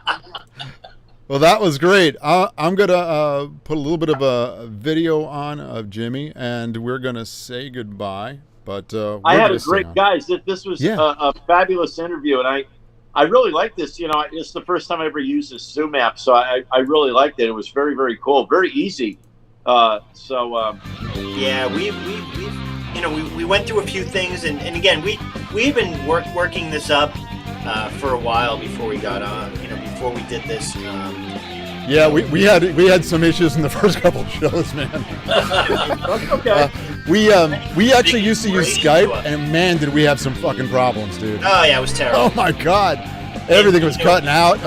Well, that was great. I'm gonna put a little bit of a video on of Jimmy, and we're gonna say goodbye. But I had a great guys. This was a fabulous interview, and I really like this. It's the first time I ever used this Zoom app, so I really liked it. It was very, very cool, very easy. Yeah, we went through a few things, and again, we've been working this up for a while before we got on. Before we did this. Yeah, we had some issues in the first couple of shows, man. Okay. We actually used to use Skype, and man, did we have some fucking problems, dude. Oh yeah, it was terrible. Oh my God, everything was cutting out.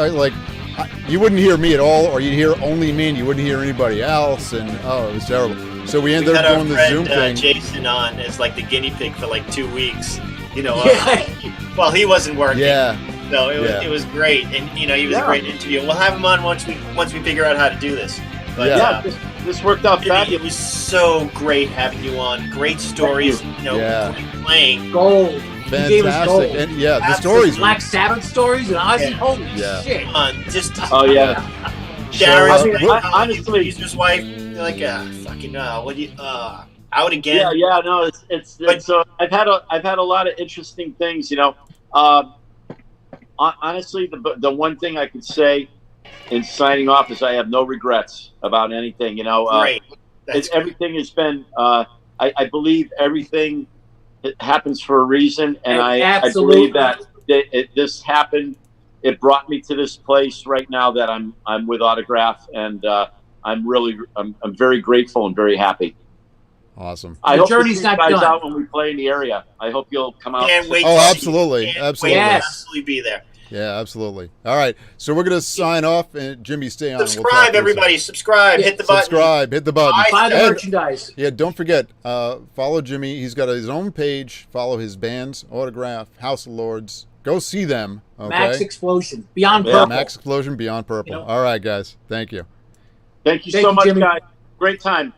You wouldn't hear me at all, or you'd hear only me, and you wouldn't hear anybody else, and it was terrible. So we ended up doing the Zoom thing. Jason on as like the guinea pig for like 2 weeks. Well, he wasn't working. Yeah. So it was great, and he was a great interview. We'll have him on once we figure out how to do this. But this worked out fabulous. It was so great having you on. Great stories, great playing. Gold. Fantastic. And the stories. Black Sabbath stories and Ozzy. Holy shit. Darren, honestly, he's his wife. They're like, fucking what do you out again? Yeah, no, it's so I've had a lot of interesting things, honestly, the one thing I could say in signing off is I have no regrets about anything. Great. Everything has been. I believe everything happens for a reason, and I believe that this happened. It brought me to this place right now that I'm with Autograph, and I'm very grateful and very happy. Awesome. I hope to see you guys out when we play in the area. I hope you'll come out. Absolutely. Absolutely. Absolutely be there. Yeah, absolutely. All right. So we're going to sign off, and Jimmy, stay on. Subscribe, everybody. Subscribe. Hit the button. Subscribe. Hit the button. Buy the merchandise. Yeah, don't forget, follow Jimmy. He's got his own page. Follow his bands, Autograph, House of Lords. Go see them. Okay? Max Explosion. Beyond Purple. Max Explosion, Beyond Purple. All right, guys. Thank you. Thank you so much, Jimmy. Guys. Great time.